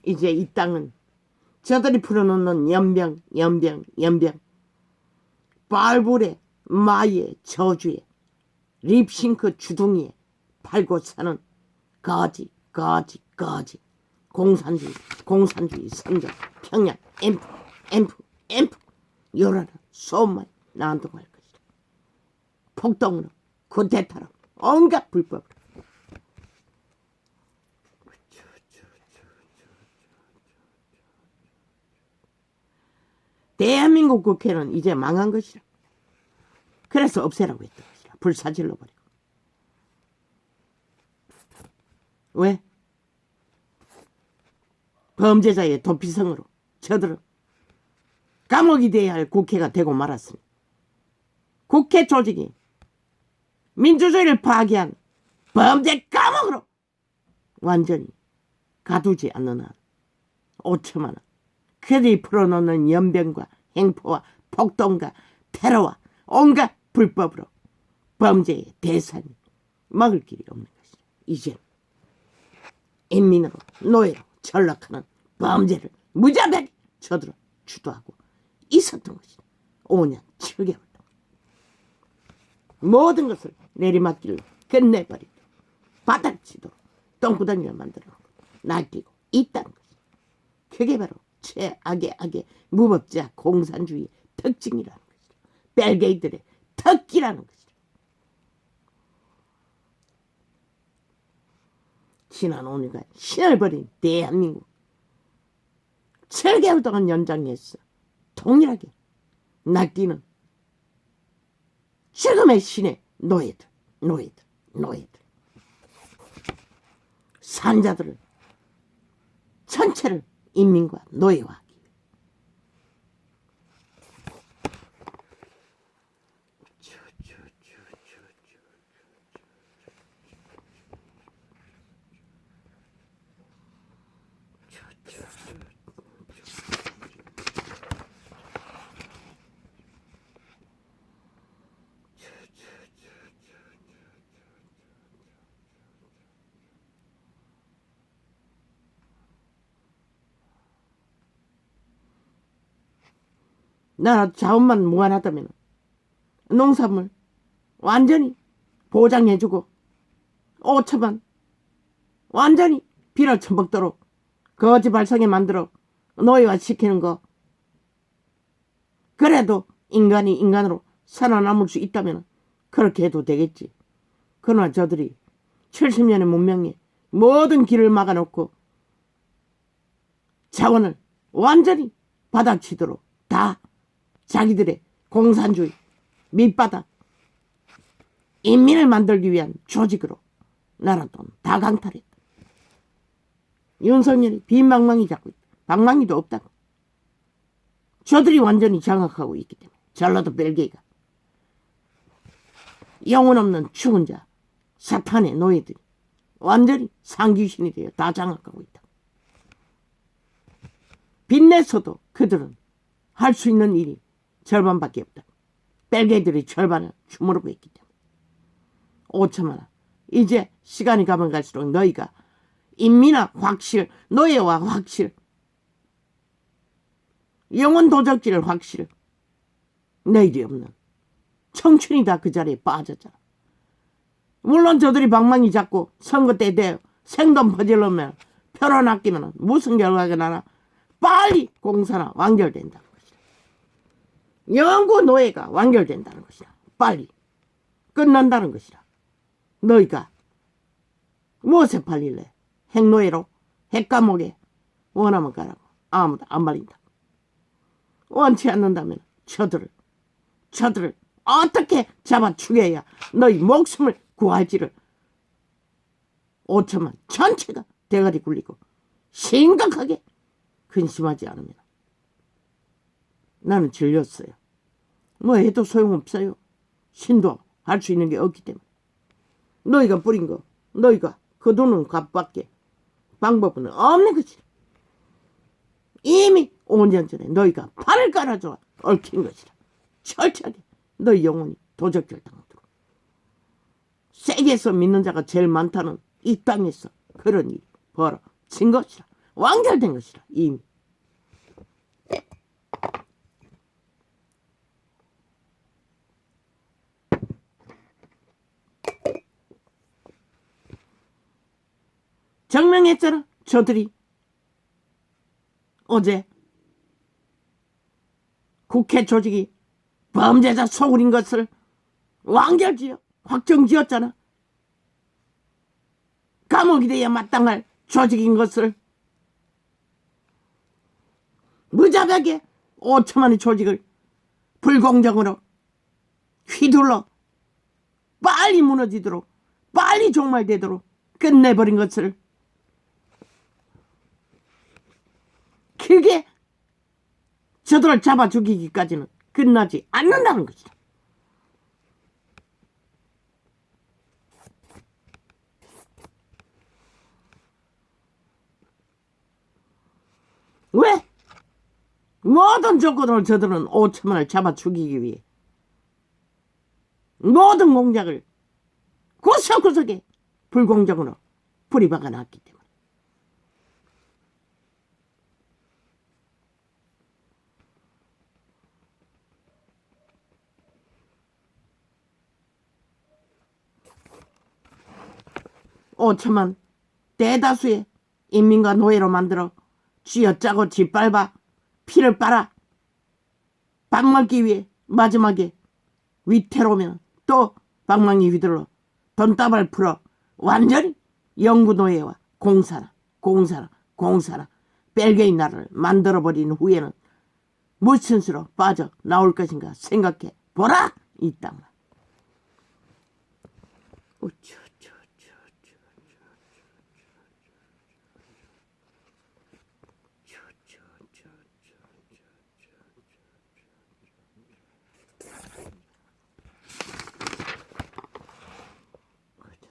이제 이 땅은 저들이 풀어놓는 연병 발불의 마의 저주에 립싱크 주둥이에 팔고 사는 거지 공산주의 선전 평양 앰프 요라는 소음만 난동할 것이다. 폭동으로 쿠데타로 온갖 불법으로 대한민국 국회는 이제 망한 것이라. 그래서 없애라고 했던 것이라. 불사질러 버리고. 왜? 범죄자의 도피성으로 저들은 감옥이 돼야 할 국회가 되고 말았으니 국회 조직이 민주주의를 파괴한 범죄 감옥으로 완전히 가두지 않는 한 5천만 원 그들이 풀어놓는 연병과 행포와 폭동과 테러와 온갖 불법으로 범죄의 대상이 막을 길이 없는 것이죠. 이제 인민으로 노예로 전락하는 범죄를 무자비하게 저들은 주도하고 있었던 것이죠. 5년 7개월 동안 모든 것을 내리막길로 끝내버리고 바닥치도록 똥구덩이를 만들어놓고 날뛰고 있다는 것이죠. 그게 바로 최악의 무법자 공산주의의 특징이라는 것이죠. 벨게이들의 특기라는 것이다. 지난 5년간 신을 버린 대한민국 7개월 동안 연장했어. 동일하게 낚이는 지금의 신의 노예들. 산자들을 전체를 인민과 노예화하기. 나라 자원만 무한하다면 농산물 완전히 보장해주고 5천만 완전히 비를 처먹도록 거지 발상에 만들어 노예화 시키는 거. 그래도 인간이 인간으로 살아남을 수 있다면 그렇게 해도 되겠지. 그러나 저들이 70년의 문명에 모든 길을 막아놓고 자원을 완전히 받아치도록 다 자기들의 공산주의 밑바닥 인민을 만들기 위한 조직으로 나라 돈 다 강탈했다. 윤석열이 빈방망이 잡고 있다. 방망이도 없다고. 저들이 완전히 장악하고 있기 때문에 전라도 벨기에가 영혼 없는 죽은 자 사탄의 노예들이 완전히 상귀신이 되어 다 장악하고 있다. 빚내서도 그들은 할 수 있는 일이 절반밖에 없다. 벨기에들이 절반을 주무르고 있기 때문에. 5천만원. 이제 시간이 가면 갈수록 너희가 인민화 확실, 노예화 확실, 영혼 도적질 확실, 내일이 없는 청춘이 다 그 자리에 빠졌잖아. 물론 저들이 방망이 잡고 선거 때 돼 생돈 퍼질러면 표론 아끼면 무슨 결과가 나나. 빨리 공사나 완결된다는 것이다. 영구 노예가 완결된다는 것이다. 빨리 끝난다는 것이다. 너희가 무엇에 팔릴래? 핵노예로? 핵감옥에? 원하면 가라고. 아무도 안 말린다. 원치 않는다면 저들을 어떻게 잡아 죽여야 너희 목숨을 구할지를 5천만 전체가 대가리 굴리고 심각하게 근심하지 않으면 나는 질렸어요. 뭐 해도 소용없어요. 신도 할 수 있는 게 없기 때문에. 너희가 뿌린 거, 너희가 거두는 값밖에 방법은 없는 거지. 이미 5년 전에 너희가 팔을 깔아줘 얽힌 것이라. 철저하게 너희 영혼이 도적질 당하도록. 세계에서 믿는 자가 제일 많다는 이 땅에서 그런 일이 벌어진 것이라. 완결된 것이라. 이미. 증명했잖아. 저들이 어제 국회 조직이 범죄자 소굴인 것을 완결지어 확정지었잖아. 감옥이 돼야 마땅할 조직인 것을 무자비하게 5천만의 조직을 불공정으로 휘둘러 빨리 무너지도록 빨리 종말되도록 끝내버린 것을. 그게 저들을 잡아 죽이기까지는 끝나지 않는다는 것이다. 왜? 모든 조건으로 저들은 5천만을 잡아 죽이기 위해 모든 공작을 구석구석에 불공정으로 뿌리박아 놨기 때문에. 5천만 대다수의 인민과 노예로 만들어 쥐어짜고 짓밟아 피를 빨아 밥 먹기 위해 마지막에 위태로우면 또 방망이 휘둘러 돈다발 풀어 완전히 영구노예와 공사나 벨기에 나라를 만들어버린 후에는 무슨 수로 빠져 나올 것인가 생각해 보라 이 땅아.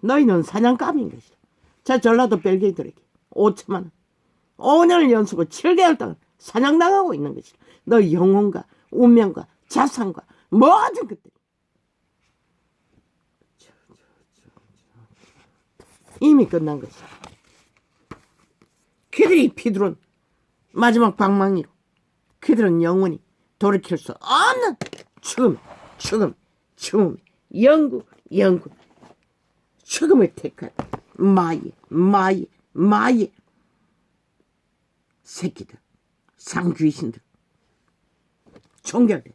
너희는 사냥감인 것이다. 저 전라도 벨기에들에게 5천만 원 5년을 연수고 7개월 동안 사냥당하고 있는 것이다. 너희 영혼과 운명과 자산과 모든 것들이 이미 끝난 것이다. 그들이 피두른 마지막 방망이로 그들은 영원히 돌이킬 수 없는 죽음 영구 죽음을 택한 마의 새끼들 상귀신들 종결돼.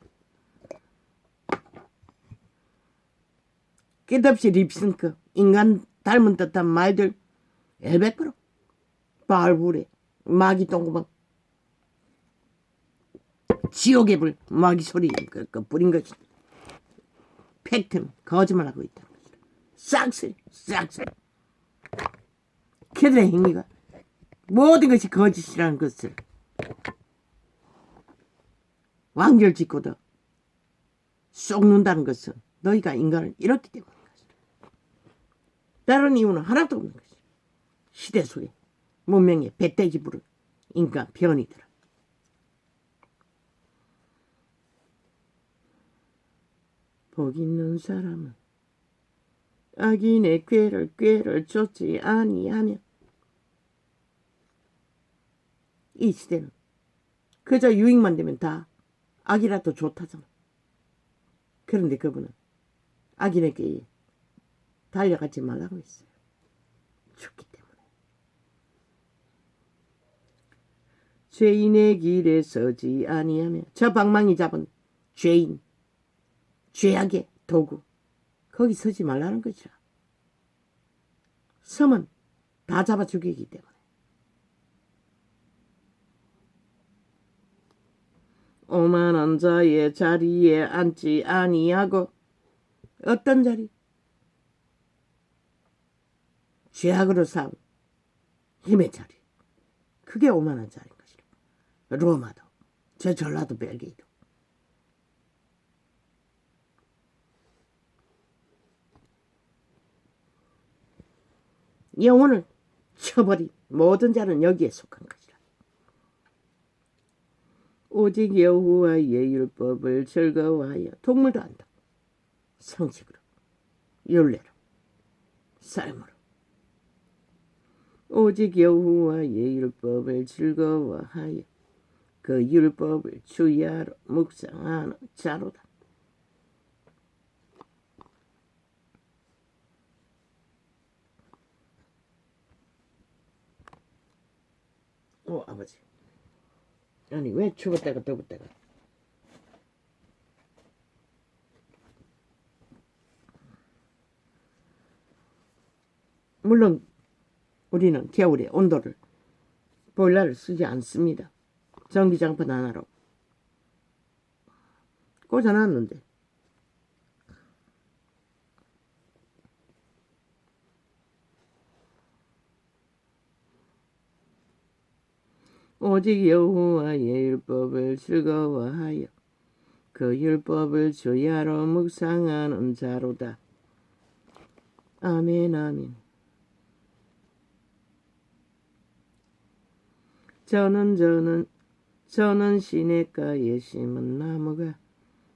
끝없이 립싱크 인간 닮은 듯한 말들 엘베크로 바울불에 마귀 똥구멍 지옥의 불 마귀 소리 뿌린 것이다. 팩트는 거짓말하고 있다는 것이다. 싹쓸이 그들의 행위가 모든 것이 거짓이라는 것을 완결짓고도 쏙는다는 것은 너희가 인간을 잃었기 때문인 것이다. 다른 이유는 하나도 없는 것이다. 시대 속에 문명의 배때기 부른 인간 변이들아. 복 있는 사람은 악인의 꾀를 쫓지 아니하며. 이 시대는 그저 유익만 되면 다 악이라도 좋다잖아. 그런데 그분은 악인에게 달려가지 말라고 했어요. 죽기 때문에. 죄인의 길에 서지 아니하며. 저 방망이 잡은 죄인, 죄악의 도구 거기 서지 말라는 거죠. 서면 다 잡아 죽이기 때문에. 오만한 자의 자리에 앉지 아니하고. 어떤 자리? 죄악으로 싸운 힘의 자리. 그게 오만한 자리인 것이라. 로마도 저 전라도 벨기에도. 영혼을 쳐버린 모든 자는 여기에 속한 것이라. 오직 여호와의 율법을 즐거워하여 동물도 한다. 성식으로, 율례로, 삶으로. 오직 여호와의 율법을 즐거워하여 그 율법을 주야로 묵상하는 자로다. 아버지. 아니 왜 죽었다가 더웠다가. 물론 우리는 겨울에 온도를 보일러를 쓰지 않습니다. 전기장판 하나로 꽂아놨는데 오직 여호와의 율법을 즐거워하여 그 율법을 주야로 묵상하는 자로다. 아멘 아멘. 저는 시냇가에 심은 나무가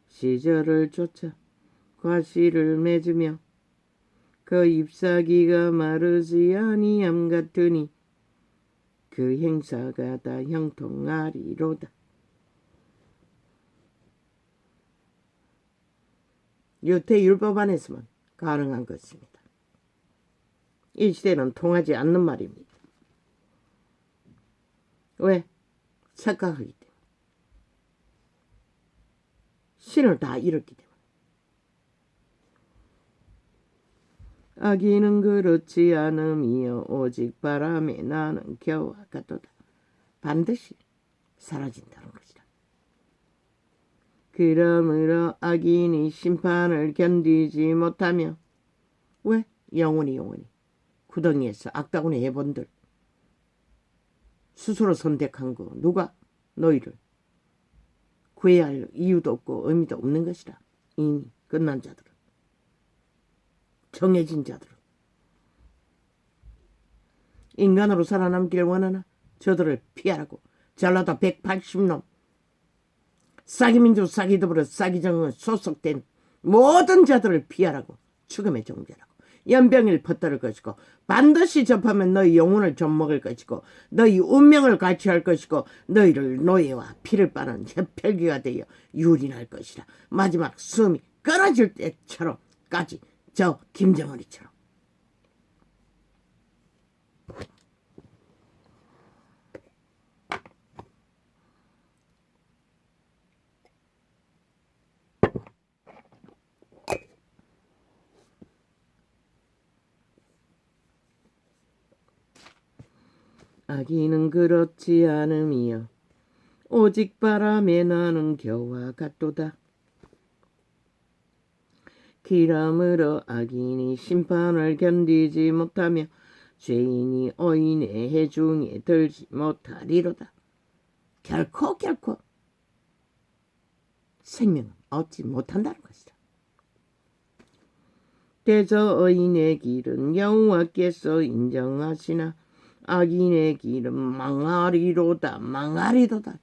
시절을 쫓아 과실을 맺으며 그 잎사귀가 마르지 아니함 같으니 그 행사가 다 형통하리로다. 유태율법 안에서만 가능한 것입니다. 이 시대는 통하지 않는 말입니다. 왜? 착각하기 때문에. 신을 다 잃었기 때문에. 아기는 그렇지 않음이여 오직 바람에 나는 겨와 같도다. 반드시 사라진다는 것이다. 그러므로 악인이 심판을 견디지 못하며 왜? 영원히 구덩이에서 악다구니 해본들 스스로 선택한 거 누가 너희를 구해할 이유도 없고 의미도 없는 것이다. 이미 끝난 자들은 정해진 자들은 인간으로 살아남기를 원하나 저들을 피하라고 잘나다 180놈 싸기민족 싸기더불어 싸기정은 소속된 모든 자들을 피하라고 죽음의 종자라고 연병일 퍼뜨릴 것이고 반드시 접하면 너희 영혼을 좀먹을 것이고 너희 운명을 같이 할 것이고 너희를 노예와 피를 빠는 해펠기가 되어 유린할 것이라. 마지막 숨이 끊어질 때처럼까지 저 김정은이처럼. 아기는 그렇지 않음이여 오직 바람에 나는 겨와 같도다. 그러므로 악인이 심판을 견디지 못하며 죄인이 의인의 해중에 들지 못하리로다. 결코 생명은 얻지 못한다는 것이다. 대저 의인의 길은 여호와께서 인정하시나 악인의 길은 망하리로다.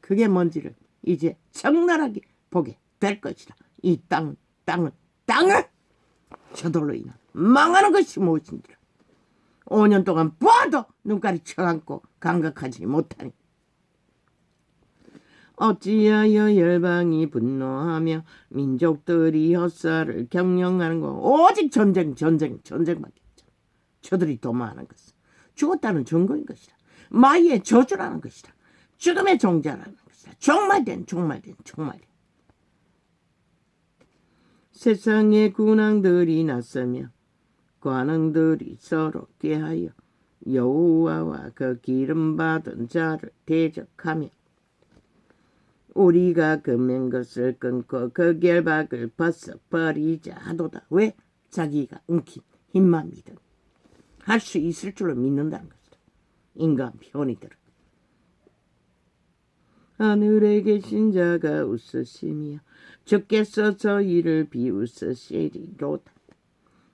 그게 뭔지를 이제 적나라하게 보게 될 것이다. 이 땅은 저들로 인한 망하는 것이 무엇인지를 5년 동안 봐도 눈깔이 쳐안고 감각하지 못하니 어찌하여 열방이 분노하며 민족들이 헛살을 경영하는 거. 오직 전쟁밖에 없죠. 저들이 도마하는 것은 죽었다는 증거인 것이다. 마귀의 저주라는 것이다. 죽음의 종자라는 것이다. 종말된. 세상의 군왕들이 나서며 관왕들이 서로 꾀하여 여호와와 그 기름 받은 자를 대적하며 우리가 금맨 것을 끊고 그 결박을 벗어버리자 하도다. 왜? 자기가 움킨 힘만 믿은 할 수 있을 줄로 믿는다는 것이다. 인간 편이들은 하늘에 계신 자가 웃으시며 주께서 저희를 비웃으시리로다.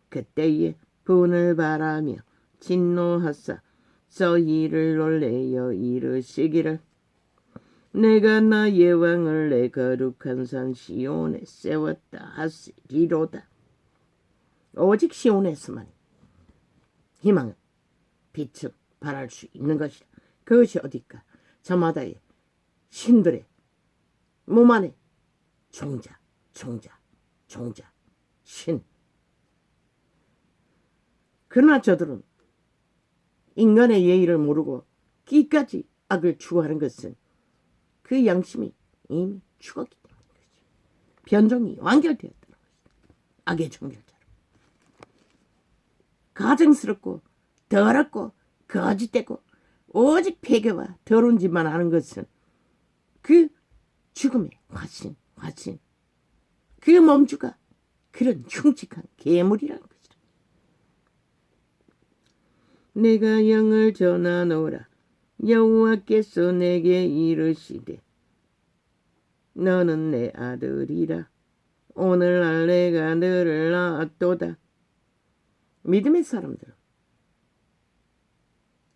그때에 분을 바라며 진노하사 저희를 놀래여 이르시기를 내가 나의 왕을 내 거룩한 산 시온에 세웠다 하시리로다. 오직 시온에서만 희망은 빛을 발할 수 있는 것이다. 그것이 어디까? 저마다의 신들의 몸 안에 종자 신. 그러나 저들은 인간의 예의를 모르고 끼까지 악을 추구하는 것은 그 양심이 이미 죽었기 때문인 것이죠. 변종이 완결되었다는 것이죠. 악의 종결자로. 가증스럽고 더럽고 거짓되고 오직 폐괴와 더러운 짓만 하는 것은 그 죽음의 화신 그 몸주가 그런 흉측한 괴물이라는 것이다. 내가 영을 전하노라. 여호와께서 내게 이르시되 너는 내 아들이라. 오늘날 내가 너를 낳았도다. 믿음의 사람들은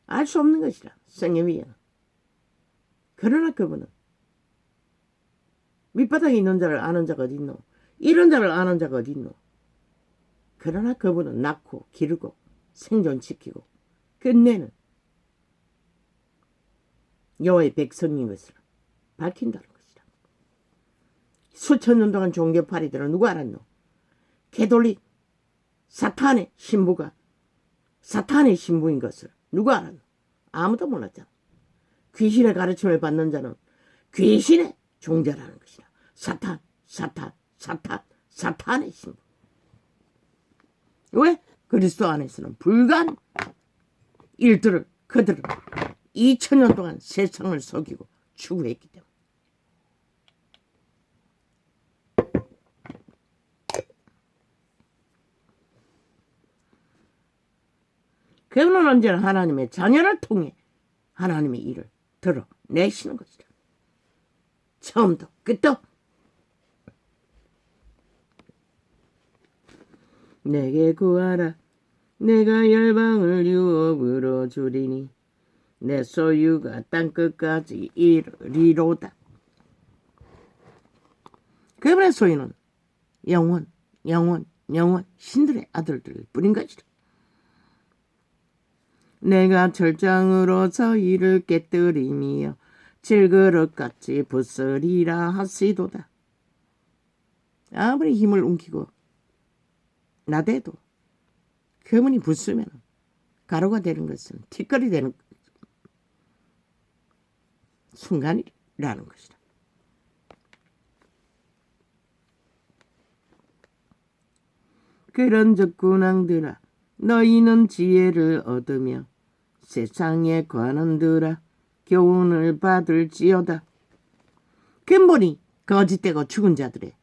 알 수 없는 것이라. 성경 위에는. 그러나 그분은 밑바닥에 있는 자를 아는 자가 어디 있노? 이런 자를 아는 자가 어디 있노? 그러나 그분은 낳고 기르고 생존시키고 끝내는 여호와의 백성인 것을 밝힌다는 것이다. 수천 년 동안 종교파리들은 누가 알았노? 개돌릭 사탄의 신부가 사탄의 신부인 것을 누가 알았노? 아무도 몰랐잖아. 귀신의 가르침을 받는 자는 귀신의 종자라는 것이다. 사탄의 신부. 왜? 그리스도 안에서는 불가능. 일들을 그들은 2000년 동안 세상을 속이고 추구했기 때문에. 그분은 언제나 하나님의 자녀를 통해 하나님의 일을 드러내시는 것이다. 처음도 끝도. 내게 구하라. 내가 열방을 유업으로 주리니 내 소유가 땅끝까지 이르리로다. 그분의 소유는 영원 신들의 아들들 뿐인 것이다. 내가 철장으로서 이를 깨뜨리며 질그릇같이 부스리라 하시도다. 아무리 힘을 움키고 나대도 그분이 부수면 가루가 되는 것은 티끌이 되는 순간이라는 것이다. 그런즉 군왕들아, 너희는 지혜를 얻으며 세상의 관원들아, 교훈을 받을지어다. 근본이 거짓되고 죽은 자들의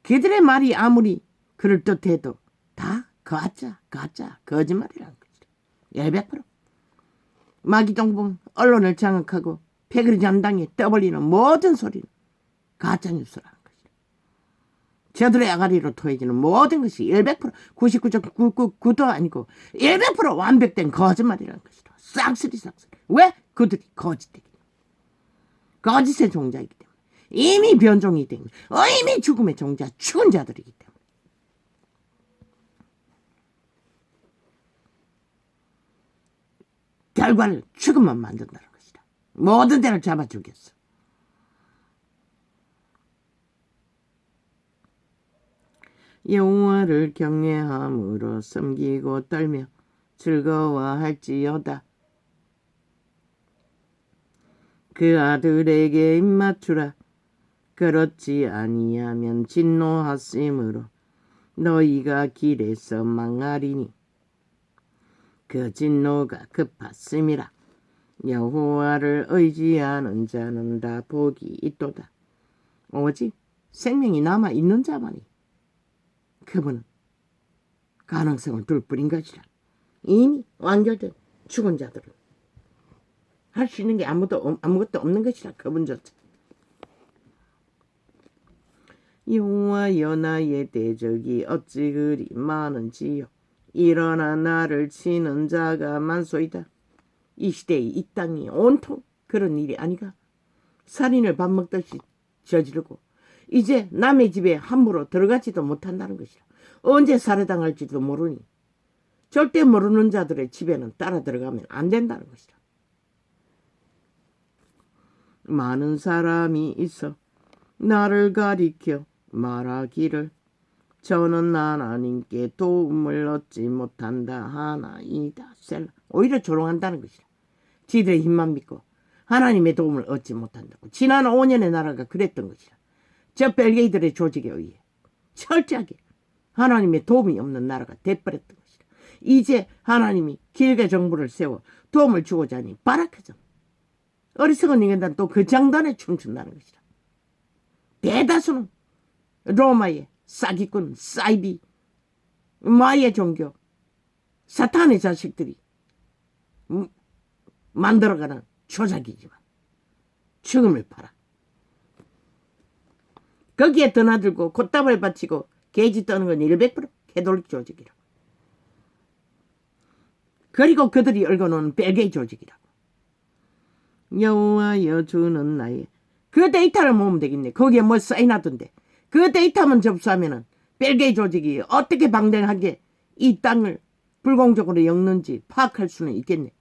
그들의 말이 아무리 그럴듯해도 다 가짜 거짓말이라는 것이다. 100% 마귀동봉 언론을 장악하고 패거리 전당에 떠벌리는 모든 소리는 가짜뉴스라는 것이다. 저들의 아가리로 토해지는 모든 것이 100% 99.999도 아니고 100% 완벽된 거짓말이라는 것이다. 싹쓸이. 왜? 그들이 거짓되기 때문에. 거짓의 종자이기 때문에. 이미 변종이 된 이미 죽음의 종자 죽은 자들이기 때문에. 결과를 죽음만 만든다는 것이다. 모든 데를 잡아 죽였어. 여호와를 경외함으로 섬기고 떨며 즐거워할지어다. 그 아들에게 입맞추라. 그렇지 아니하면 진노하심으로 너희가 길에서 망하리니 그 진노가 급하심이라. 여호와를 의지하는 자는 다 복이 있도다. 오직 생명이 남아있는 자만이 그분은 가능성을 둘 뿐인 것이라. 이미 완결된 죽은 자들은 할 수 있는 게 아무것도 없는 것이라. 그분조차. 여호와여, 나의 대적이 어찌 그리 많은지요. 일어나 나를 치는 자가 많소이다. 이 시대의 이 땅이 온통 그런 일이 아니가. 살인을 밥 먹듯이 저지르고 이제 남의 집에 함부로 들어가지도 못한다는 것이라. 언제 살해당할지도 모르니 절대 모르는 자들의 집에는 따라 들어가면 안 된다는 것이라. 많은 사람이 있어 나를 가리켜 말하기를 저는 하나님께 도움을 얻지 못한다 하나이다. 셀라. 오히려 조롱한다는 것이라. 지들의 힘만 믿고 하나님의 도움을 얻지 못한다고. 지난 5년의 나라가 그랬던 것이라. 저 벨게이들의 조직에 의해 철저하게 하나님의 도움이 없는 나라가 돼버렸던 것이라. 이제 하나님이 길게 정부를 세워 도움을 주고자 하니 바락하죠. 어리석은 인간들은 또 그 장단에 춤춘다는 것이라. 대다수는 로마의 사기꾼, 사이비, 마의 종교, 사탄의 자식들이 만들어가는 조작이지만 죽음을 팔아. 거기에 드나들고 콧땀을 바치고 게지 떠는 건 100% 캐톨릭 조직이라고. 그리고 그들이 얽어놓은 벨게이 조직이라고. 여호와여, 주는 나의. 그 데이터를 모으면 되겠네. 거기에 뭐 써있나던데. 그 데이터만 접수하면은 벨게이 조직이 어떻게 방대하게 이 땅을 불공적으로 엮는지 파악할 수는 있겠네.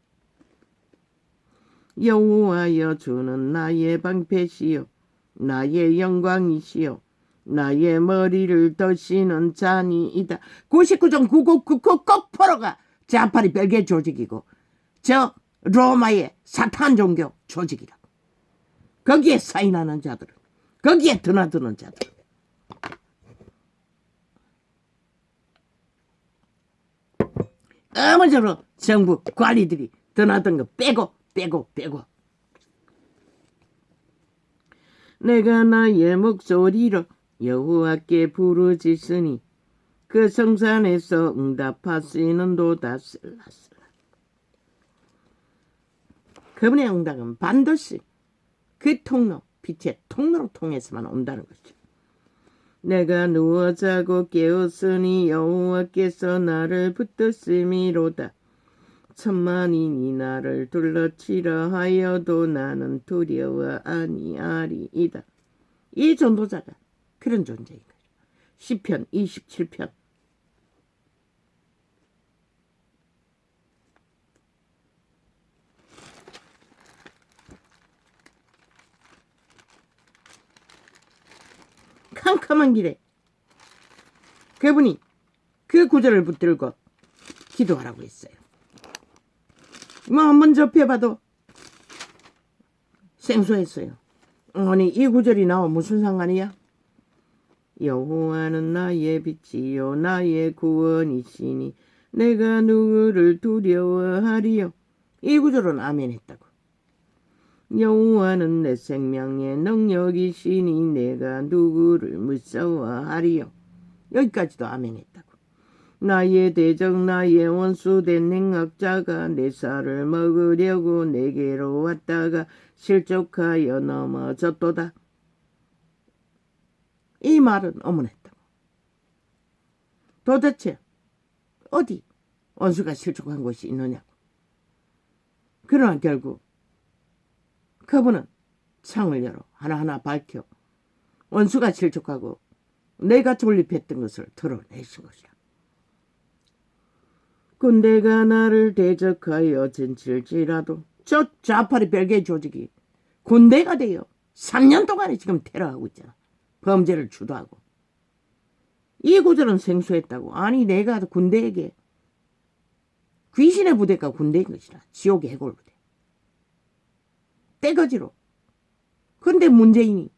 여호와여, 주는 나의 방패시요 나의 영광이시요 나의 머리를 드시는 잔이이다. 99.9999%가 자파리 벨게이 조직이고 저 로마의 사탄 종교 조직이라고. 거기에 사인하는 자들은, 거기에 드나드는 자들은 아무쪼록 정부 관리들이 떠나던 거 빼고 내가 나의 목소리로 여호와께 부르짖으니 그 성산에서 응답하시는도다. 슬라슬라. 그분의 응답은 반드시 그 통로, 빛의 통로로 통해서만 온다는 것이죠. 내가 누워 자고 깨었으니 여호와께서 나를 붙드심이로다. 천만인이 나를 둘러치려 하여도 나는 두려워 아니하리이다. 이 전도자가 그런 존재인 거죠. 시편 27편. 캄캄한 길에 그분이 그 구절을 붙들고 기도하라고 했어요. 뭐 한번 접해봐도 생소했어요. 아니 이 구절이 나와 무슨 상관이야? 여호와는 나의 빛이요 나의 구원이시니 내가 누구를 두려워하리요. 이 구절은 아멘 했다고. 여호와는 내 생명의 능력이시니 내가 누구를 무서워하리요. 여기까지도 아멘 했다고. 나의 대적 나의 원수된 행악자가 내 살을 먹으려고 내게로 왔다가 실족하여 넘어졌도다. 이 말은 어머했다고. 도대체 어디 원수가 실족한 곳이 있느냐고. 그러나 결국 그분은 창을 열어 하나하나 밝혀 원수가 실족하고 내가 존립했던 것을 드러내신 것이라. 군대가 나를 대적하여 진칠지라도 저 좌파리 별개의 조직이 군대가 되어 3년 동안에 지금 테러하고 있잖아. 범죄를 주도하고. 이 구절은 생소했다고. 아니 내가 군대에게 귀신의 부대가 군대인 것이라. 지옥의 해골 부대. 떼거지로. 근데 문재인이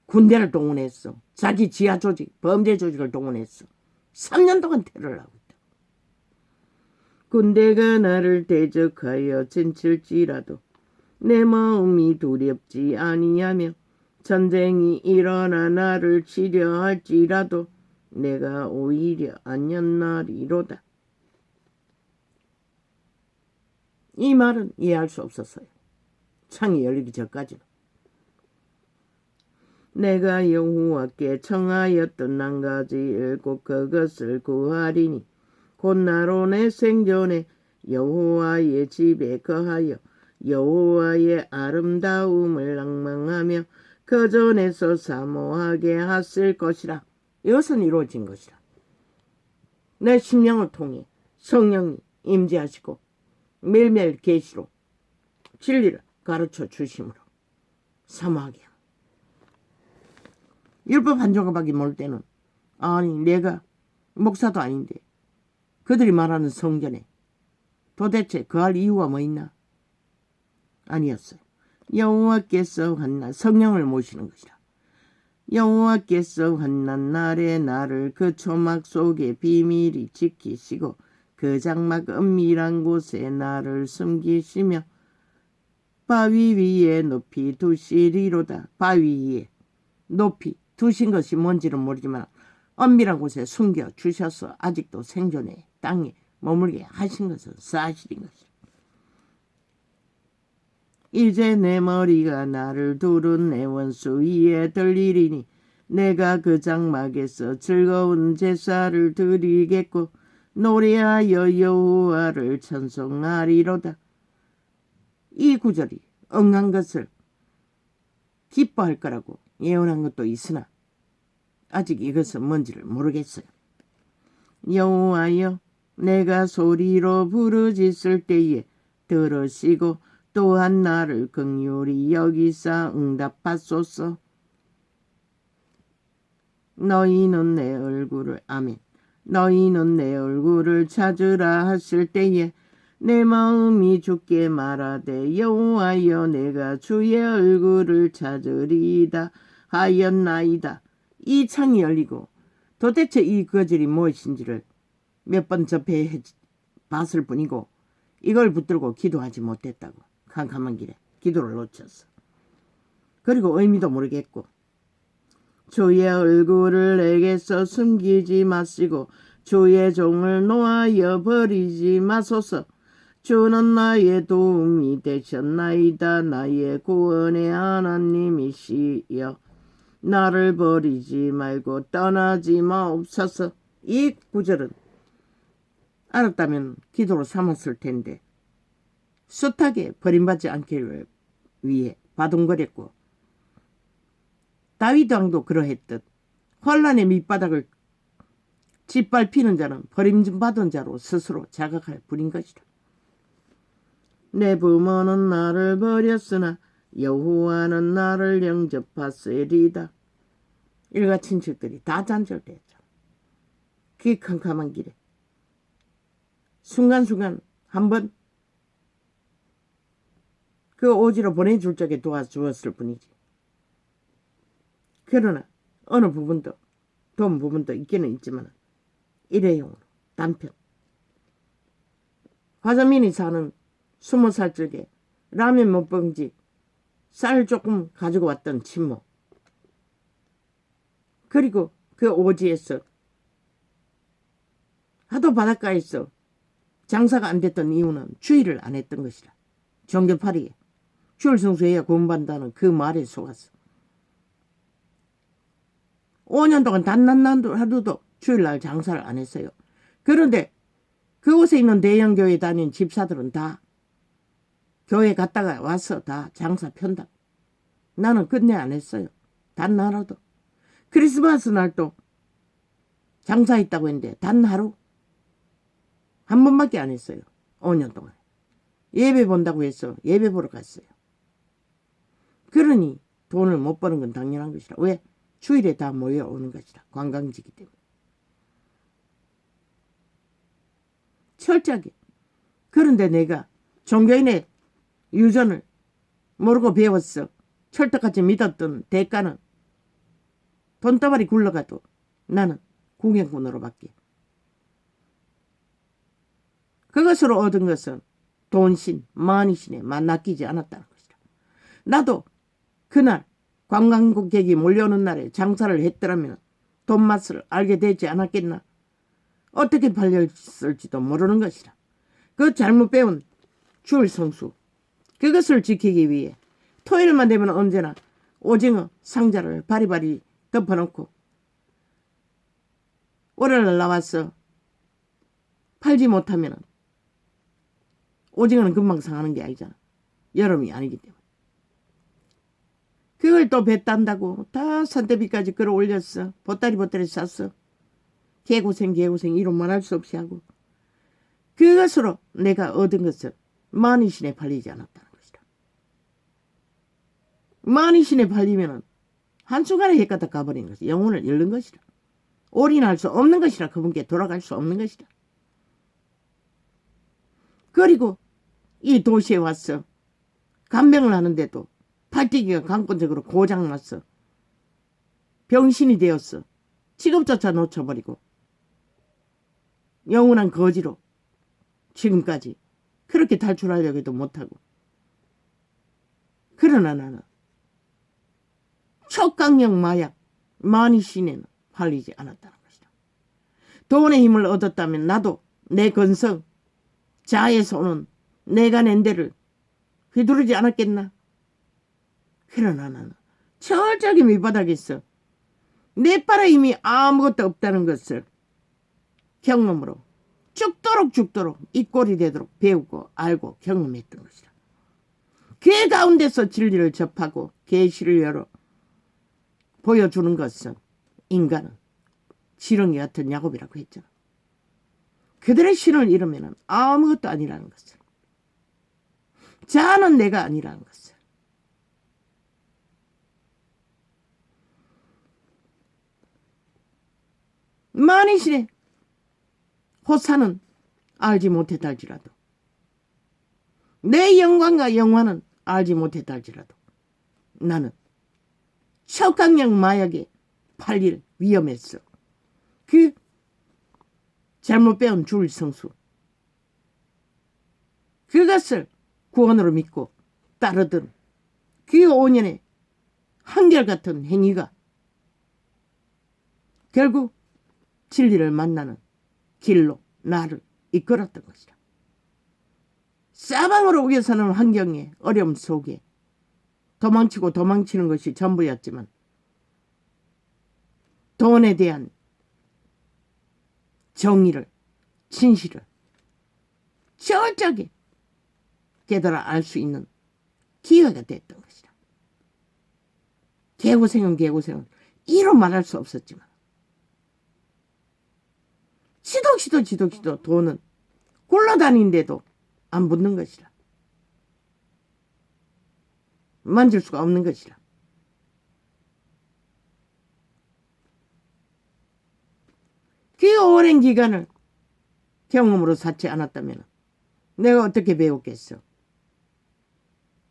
군대를 동원했어. 자기 지하 조직, 범죄 조직을 동원했어. 3년 동안 테러를 하고 있다. 군대가 나를 대적하여 진칠지라도 내 마음이 두렵지 아니하며 전쟁이 일어나 나를 치려 할지라도 내가 오히려 안연나리로다. 이 말은 이해할 수 없었어요. 창이 열리기 전까지는. 내가 여호와께 청하였던 한 가지 꼭 그것을 구하리니 곧 나로 내 생전에 여호와의 집에 거하여 여호와의 아름다움을 낭망하며 그 전에서 사모하게 하실 것이라. 이것은 이루어진 것이라. 내 심령을 통해 성령이 임재하시고 매일매일 계시로 진리를 가르쳐 주심으로 사모하게 합니다. 율법 한 조각밖에 모를 때는 아니 내가 목사도 아닌데 그들이 말하는 성전에 도대체 거할 이유가 뭐 있나? 아니었어요. 여호와께서 환난 성령을 모시는 것이라. 여호와께서 환난 날에 나를 그 초막 속에 비밀히 지키시고 그 장막 은밀한 곳에 나를 숨기시며 바위 위에 높이 두시리로다. 바위 위에 높이 두신 것이 뭔지는 모르지만 은밀한 곳에 숨겨 주셔서 아직도 생존해 땅에 머물게 하신 것은 사실인 것이다. 이제 내 머리가 나를 두른 내 원수 위에 들리리니 내가 그 장막에서 즐거운 제사를 드리겠고 노래하여 여호와를 찬송하리로다. 이 구절이 응한 것을 기뻐할 거라고 예언한 것도 있으나 아직 이것은 뭔지를 모르겠어요. 여호와여 내가 소리로 부르짖을 때에 들으시고 또한 나를 긍휼히 여기사 응답하소서. 너희는 내 얼굴을 아멘. 너희는 내 얼굴을 찾으라 하실 때에 내 마음이 주께 말하되 여호와여 내가 주의 얼굴을 찾으리이다 하였나이다. 이 창이 열리고 도대체 이 거절이 무엇인지를 몇 번 접해 봤을 뿐이고 이걸 붙들고 기도하지 못했다고. 캄캄한 길에 기도를 놓쳤어. 그리고 의미도 모르겠고 주의 얼굴을 내게서 숨기지 마시고 주의 종을 놓아여 버리지 마소서. 주는 나의 도움이 되셨나이다. 나의 구원의 하나님이시여 나를 버리지 말고 떠나지 마옵소서. 이 구절은 알았다면 기도로 삼았을 텐데 숱하게 버림받지 않기를 위해 바둥거렸고 다윗 왕도 그러했듯 환난의 밑바닥을 짓밟히는 자는 버림받은 자로 스스로 자각할 뿐인 것이다. 내 부모는 나를 버렸으나 여호와는 나를 영접하시리다. 일가 친척들이 다 잔절됐죠. 그 캄캄한 길에 순간순간 한번 그 오지로 보내줄 적에 도와주었을 뿐이지. 그러나 어느 부분도 도움 부분도 있기는 있지만 일회용으로 단편. 화자민이 사는 20살 적에 라면 몇 봉지 쌀 조금 가지고 왔던 친모. 그리고 그 오지에서 하도 바닷가에서 장사가 안 됐던 이유는 주의를 안 했던 것이라. 정겹파리에 주일 성수해야 구원받는다는 그 말에 속았어. 5년 동안 단 하루도 주일날 장사를 안 했어요. 그런데 그곳에 있는 대형교회 다닌 집사들은 다 교회 갔다가 와서 다 장사 편다. 나는 끝내 안 했어요. 단 하루도. 크리스마스 날도 장사했다고 했는데 단 하루 한 번밖에 안 했어요. 5년 동안. 예배 본다고 해서 예배 보러 갔어요. 그러니 돈을 못 버는 건 당연한 것이라. 왜? 주일에 다 모여오는 것이라. 관광지기 때문에. 철저하게. 그런데 내가 종교인의 유전을 모르고 배웠어. 철떡같이 믿었던 대가는 돈다발이 굴러가도 나는 구경꾼으로 밖에. 그것으로 얻은 것은 돈신, 마니신에 낚이지 않았다는 것이다. 나도 그날 관광객이 몰려오는 날에 장사를 했더라면 돈 맛을 알게 되지 않았겠나. 어떻게 팔렸을지도 모르는 것이라. 그 잘못 배운 주일 성수 그것을 지키기 위해 토요일만 되면 언제나 오징어 상자를 바리바리 덮어놓고 월요일 나와서 팔지 못하면 오징어는 금방 상하는 게 아니잖아. 여름이 아니기 때문에. 그걸 또 배 딴다고 다 산대비까지 끌어올렸어. 보따리 쌌어. 개고생 이런 말 할 수 없이 하고. 그것으로 내가 얻은 것은 만이신에 팔리지 않았다는 것이다. 만이신에 팔리면 한순간에 해가다 가버린 것이 영혼을 잃는 것이다. 올인할 수 없는 것이라. 그분께 돌아갈 수 없는 것이다. 그리고 이 도시에 왔어. 간병을 하는데도 팔뛰기가 강권적으로 고장났어. 병신이 되었어. 직업조차 놓쳐버리고 영원한 거지로 지금까지 그렇게 탈출하려고 해도 못하고. 그러나 나는 촉강력 마약 마니신에는 팔리지 않았다는 것이다. 돈의 힘을 얻었다면 나도 내 건성 자에서 오는 내가 낸 데를 휘두르지 않았겠나. 그러나 나는 철저하게 밑바닥에 있어. 내 빨에 이미 아무것도 없다는 것을 경험으로 죽도록 이 꼴이 되도록 배우고 알고 경험했던 것이다. 그 가운데서 진리를 접하고 계시를 열어 보여주는 것은 인간은 지렁이 같은 야곱이라고 했잖아. 그들의 신을 잃으면 아무것도 아니라는 것을. 자는 내가 아니라는 것을. 만이신의 호사는 알지 못했다 할지라도 내 영광과 영화는 알지 못했다 할지라도 나는 척강력 마약에 팔릴 위험했어. 그 잘못 배운 주일 성수 그것을 구원으로 믿고 따르던 그 5년의 한결같은 행위가 결국 진리를 만나는 길로 나를 이끌었던 것이다. 사방으로 우겨서는 환경의 어려움 속에 도망치고 도망치는 것이 전부였지만 돈에 대한 정의를, 진실을 철저하게 깨달아 알 수 있는 기회가 됐던 것이다. 개고생은 이로 말할 수 없었지만 시도 돈은 굴러다니는데도 안 붙는 것이라. 만질 수가 없는 것이라. 그 오랜 기간을 경험으로 쌓지 않았다면 내가 어떻게 배웠겠어?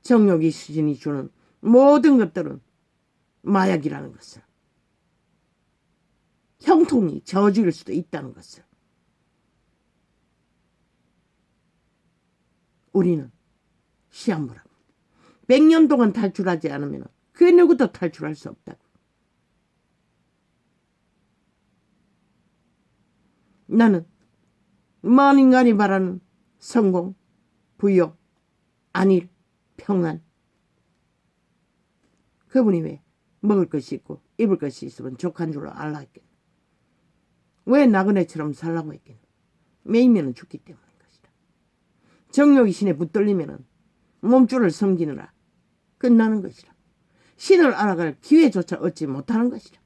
정욕이 수준이 주는 모든 것들은 마약이라는 것을, 형통이 저주일 수도 있다는 것을 우리는 시한부라고. 100년 동안 탈출하지 않으면 그 누구도 탈출할 수 없다고. 나는 먼 인간이 바라는 성공, 부여, 안일, 평안. 그분이 왜 먹을 것이 있고 입을 것이 있으면 족한 줄로 알라 했겠나. 왜 나그네처럼 살라고 했겠나. 매이면 죽기 때문인 것이다. 정욕이 신에 붙들리면 몸줄을 섬기느라 끝나는 것이라. 신을 알아갈 기회조차 얻지 못하는 것이라.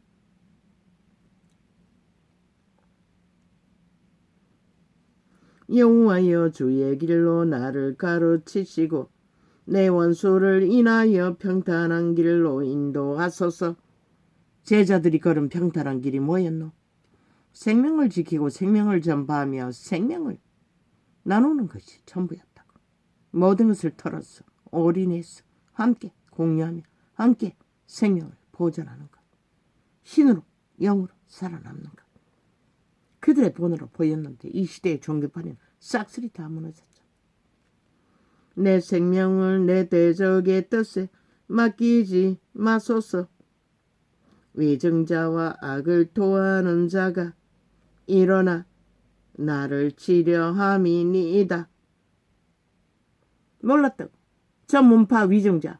여호와여 주의 길로 나를 가르치시고 내 원수를 인하여 평탄한 길로 인도하소서. 제자들이 걸은 평탄한 길이 뭐였노? 생명을 지키고 생명을 전파하며 생명을 나누는 것이 전부였다고. 모든 것을 털어서 올인해서 함께 공유하며 함께 생명을 보존하는 것. 신으로 영으로 살아남는 것. 그들의 본으로 보였는데 이 시대의 종교판은 싹쓸이 다 무너졌죠. 내 생명을 내 대적의 뜻에 맡기지 마소서. 위증자와 악을 토하는 자가 일어나 나를 치려함이니이다. 몰랐다고. 저 문파 위증자,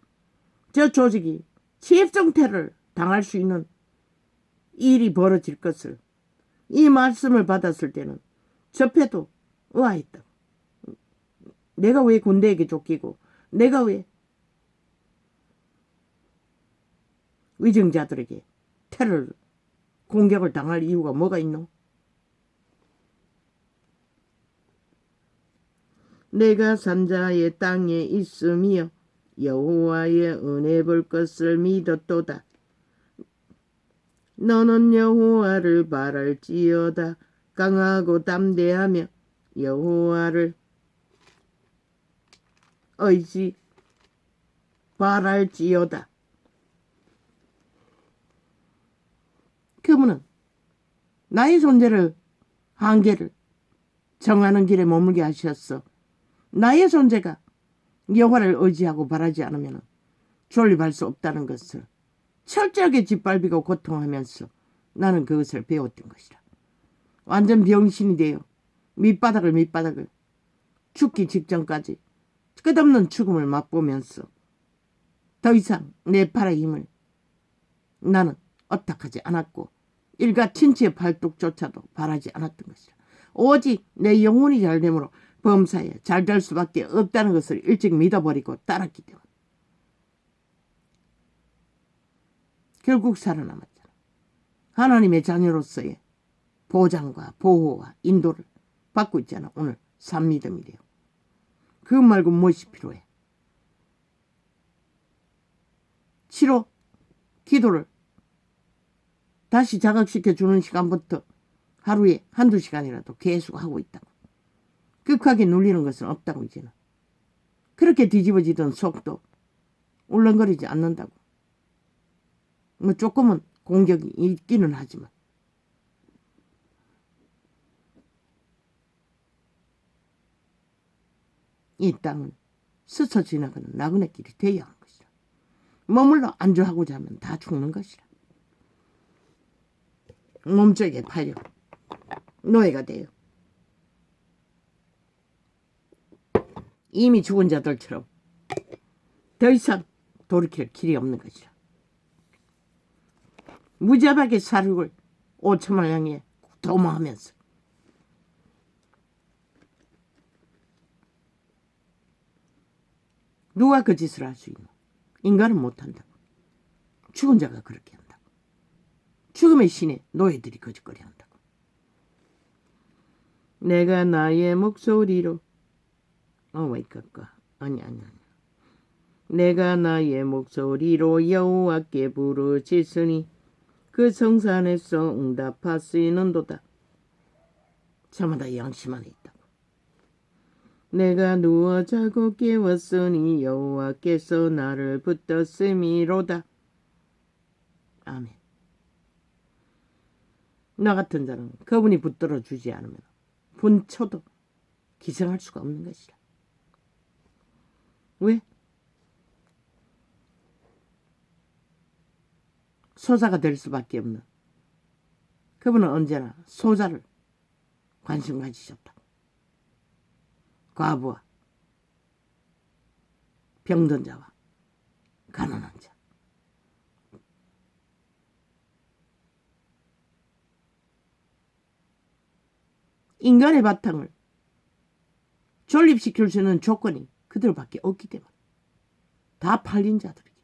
저 조직이 치입정태를 당할 수 있는 일이 벌어질 것을 이 말씀을 받았을 때는 접해도 의아했다. 내가 왜 군대에게 쫓기고 내가 왜 위증자들에게 테러 공격을 당할 이유가 뭐가 있노? 내가 산자의 땅에 있으며 여호와의 은혜 볼 것을 믿었도다. 너는 여호와를 바랄지어다. 강하고 담대하며 여호와를 의지 바랄지어다. 그분은 나의 존재를 한계를 정하는 길에 머물게 하셨어. 나의 존재가 여호와를 의지하고 바라지 않으면 존립할 수 없다는 것을 철저하게 짓밟히고 고통하면서 나는 그것을 배웠던 것이라. 완전 병신이 되어 밑바닥을 죽기 직전까지 끝없는 죽음을 맛보면서 더 이상 내 팔의 힘을 나는 어탁하지 않았고 일가 친치의 팔뚝조차도 바라지 않았던 것이라. 오직 내 영혼이 잘됨으로 범사에 잘 될 수밖에 없다는 것을 일찍 믿어버리고 따랐기 때문에 결국 살아남았잖아. 하나님의 자녀로서의 보장과 보호와 인도를 받고 있잖아. 오늘 산믿음이 돼요. 그 말고 무엇이 필요해? 치료, 기도를 다시 자각시켜주는 시간부터 하루에 한두 시간이라도 계속 하고 있다고. 극하게 눌리는 것은 없다고 이제는. 그렇게 뒤집어지던 속도 울렁거리지 않는다고. 뭐 조금은 공격이 있기는 하지만 이 땅은 스쳐 지나가는 나그네 길이 되어야 하는 것이라. 머물러 안주하고자 하면 다 죽는 것이라. 몸쪽에 팔려 노예가 돼요. 이미 죽은 자들처럼 더 이상 돌이킬 길이 없는 것이라. 무자박의 사륙을 5천만 향해 도모하면서 누가 그 짓을 할 수 있노? 인간은 못한다고. 죽은 자가 그렇게 한다고. 죽음의 신에 노예들이 거짓거리 한다고. 내가 나의 목소리로 아니. 내가 나의 목소리로 여호와께 부르짖으니 그 성산에서 응답하시는도다. 저마다 양심 안에 있다고. 내가 누워 자고 깨웠으니 여호와께서 나를 붙들으심이로다. 아멘. 나 같은 자는 그분이 붙들어 주지 않으면 분초도 기생할 수가 없는 것이라. 왜? 소자가 될 수밖에 없는 그분은 언제나 소자를 관심 가지셨다. 과부와 병든 자와 가난한 자. 인간의 바탕을 존립시킬 수 있는 조건이 그들밖에 없기 때문에 다 팔린 자들이기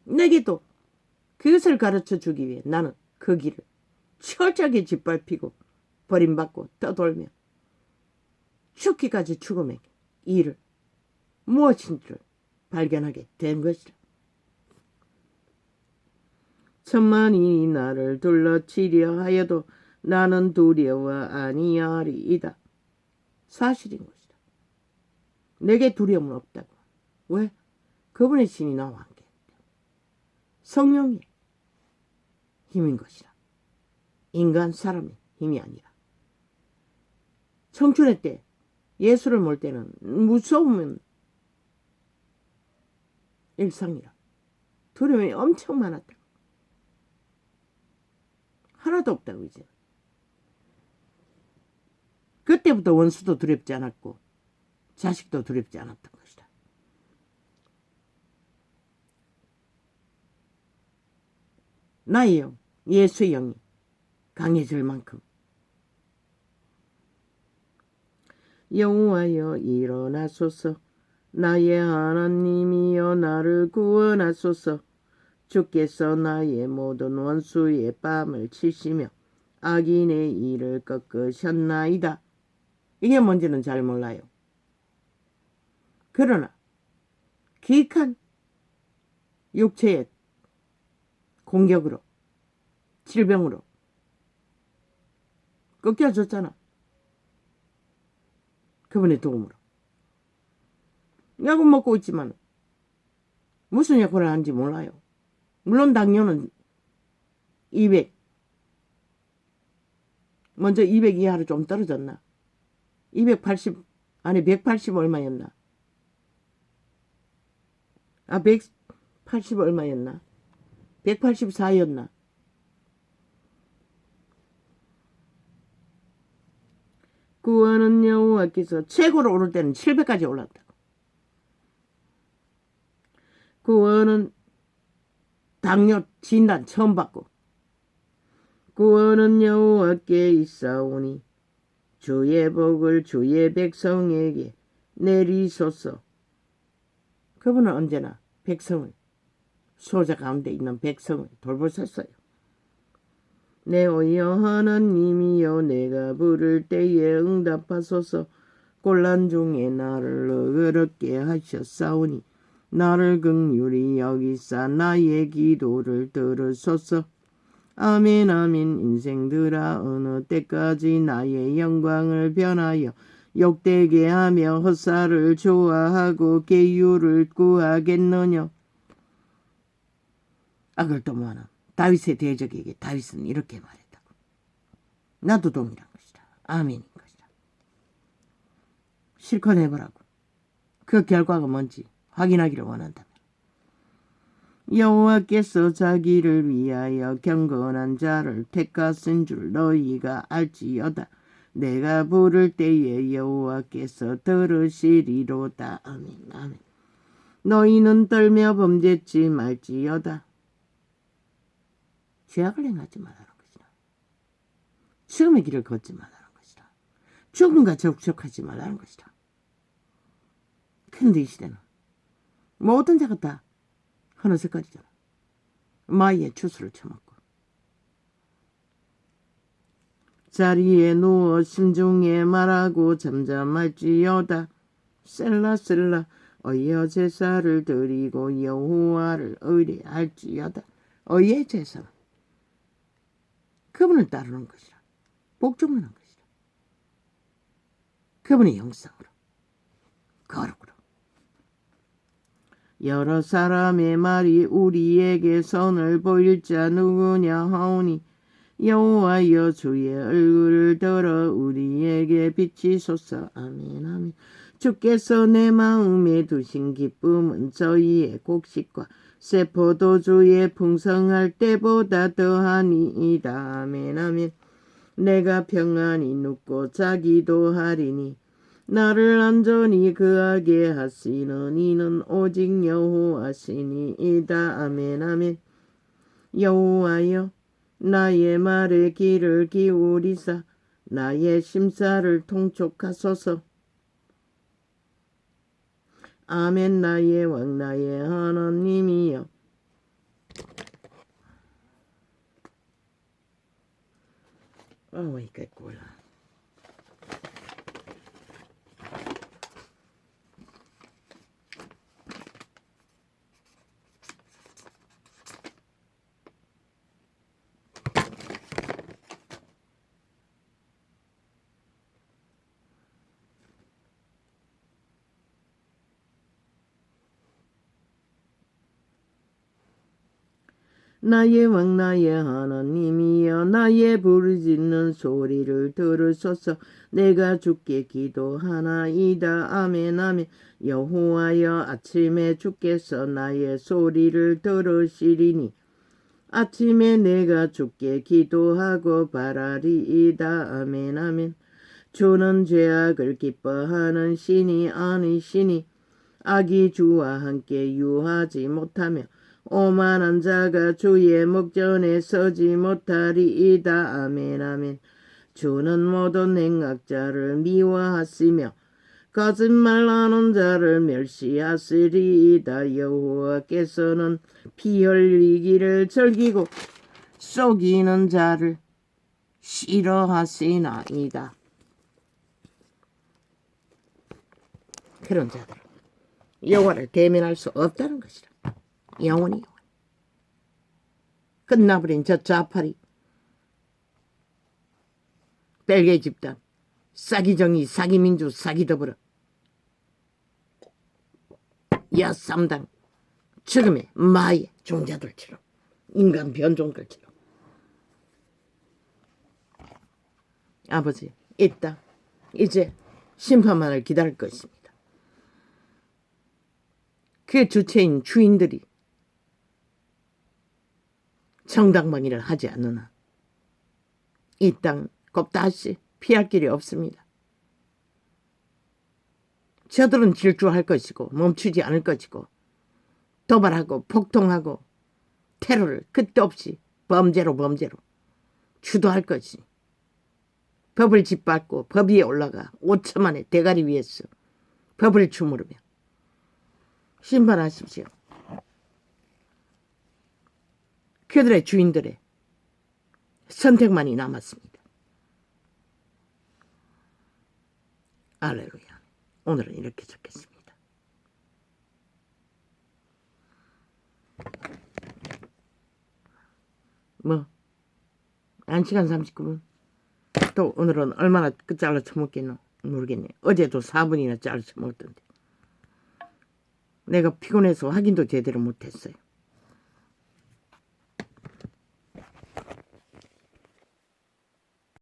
때문에 내게도 그것을 가르쳐 주기 위해 나는 그 길을 철저하게 짓밟히고 버림받고 떠돌며 죽기까지 죽음의 일을 무엇인지를 발견하게 된 것이라. 천만이 나를 둘러치려 하여도 나는 두려워 아니하리이다. 사실인 것이다. 내게 두려움은 없다고. 왜? 그분의 신이 나와 함께 했다. 성령의 힘인 것이라. 인간 사람의 힘이 아니라. 청춘의 때 예수를 몰 때는 무서움은 일상이라. 두려움이 엄청 많았다. 하나도 없다고 이제. 그때부터 원수도 두렵지 않았고 자식도 두렵지 않았던 것이다. 나의 영, 예수의 영이 강해질 만큼 여호와여 일어나소서. 나의 하나님이여 나를 구원하소서. 주께서 나의 모든 원수의 뺨을 치시며 악인의 일을 꺾으셨나이다. 이게 뭔지는 잘 몰라요. 그러나 기이한 육체의 공격으로 질병으로 꺾여졌잖아. 그분의 도움으로. 약은 먹고 있지만 무슨 약을 하는지 몰라요. 물론 당뇨는 200. 먼저 200 이하로 좀 떨어졌나? 280 아니 180 얼마였나? 180 얼마였나? 184였나? 구원은 여호와께서 최고로 오를 때는 700까지 올랐다. 구원은 당뇨 진단 처음 받고 구원은 여호와께 있사오니 주의 복을 주의 백성에게 내리소서. 그분은 언제나 백성을 소자 가운데 있는 백성을 돌보셨어요. 내 오여 하나님이여 내가 부를 때에 응답하소서. 곤란 중에 나를 어렵게 하셨사오니 나를 긍휼히 여기사 나의 기도를 들으소서. 아멘 아멘. 인생들아 어느 때까지 나의 영광을 변하여 욕되게 하며 헛살을 좋아하고 계율을 구하겠느냐. 악을 도모하는 다윗의 대적에게 다윗은 이렇게 말했다고. 나도 동일한 것이다. 아멘인 것이다. 실컷 해보라고. 그 결과가 뭔지 확인하기를 원한다면. 여호와께서 자기를 위하여 경건한 자를 택하신 줄 너희가 알지어다. 내가 부를 때에 여호와께서 들으시리로다. 아멘. 아멘. 너희는 떨며 범죄치 말지어다. 죄악을 행하지 말라는 것이라. 죽음의 길을 걷지 말라는 것이라. 죽음과 접촉하지 말라는 것이라. 근데 이 시대는 모든 자가 다 어느 색깔이잖아. 마이의 주스를 처먹고 자리에 누워 심중에 말하고 잠잠할지어다. 셀라셀라 어여 제사를 드리고 여호와를 의뢰할지어다. 어의 제사는 그분을 따르는 것이라. 복종하는 것이라. 그분의 형상으로 거룩으로. 여러 사람의 말이 우리에게 선을 보일 자 누구냐 하오니 여호와여 주의 얼굴을 들어 우리에게 비치소서. 아멘. 아멘. 주께서 내 마음에 두신 기쁨은 저희의 곡식과 새 포도주의 풍성할 때보다 더하니이다. 아멘. 아멘. 내가 평안히 눕고 자기도 하리니 나를 안전히 그하게 하시는 이는 오직 여호와시니이다. 아멘. 아멘. 여호와여 나의 말에 귀를 기울이사 나의 심사를 통촉하소서. 아멘. 나의 왕 나의 하나님이여. qué cool. 나의 왕 나의 하나님이여 나의 부르짖는 소리를 들으소서. 내가 주께 기도하나이다. 아멘. 아멘. 여호와여 아침에 주께서 나의 소리를 들으시리니 아침에 내가 주께 기도하고 바라리이다. 아멘. 아멘. 주는 죄악을 기뻐하는 신이 아니시니 악이 주와 함께 유하지 못하며 오만한 자가 주의 목전에 서지 못하리이다. 아멘. 아멘. 주는 모든 행악자를 미워하시며 거짓말하는 자를 멸시하시리이다. 여호와께서는 피 흘리기를 즐기고 속이는 자를 싫어하시나이다. 그런 자들은 여호와를 대면할 수 없다는 것이라. 영원히 끝나버린 저 좌파리 벨기에 집단 사기정의 사기민주 사기더불어 야삼당 지금의 마의 종자들처럼 인간 변종들처럼 아버지 이 땅 이제 심판만을 기다릴 것입니다. 그 주체인 주인들이 정당방위를 하지 않는 한 이 땅 곱다시 피할 길이 없습니다. 저들은 질주할 것이고 멈추지 않을 것이고 도발하고 폭동하고 테러를 끝도 없이 범죄로 주도할 것이니 법을 짓밟고 법 위에 올라가 5천만의 대가리 위에서 법을 주무르며 심판하십시오. 그들의 주인들의 선택만이 남았습니다. 할렐루야. 오늘은 이렇게 적겠습니다. 뭐 1시간 39분 또 오늘은 얼마나 잘라 처먹겠노 모르겠네. 어제도 4분이나 잘라 처먹었던데 내가 피곤해서 확인도 제대로 못했어요.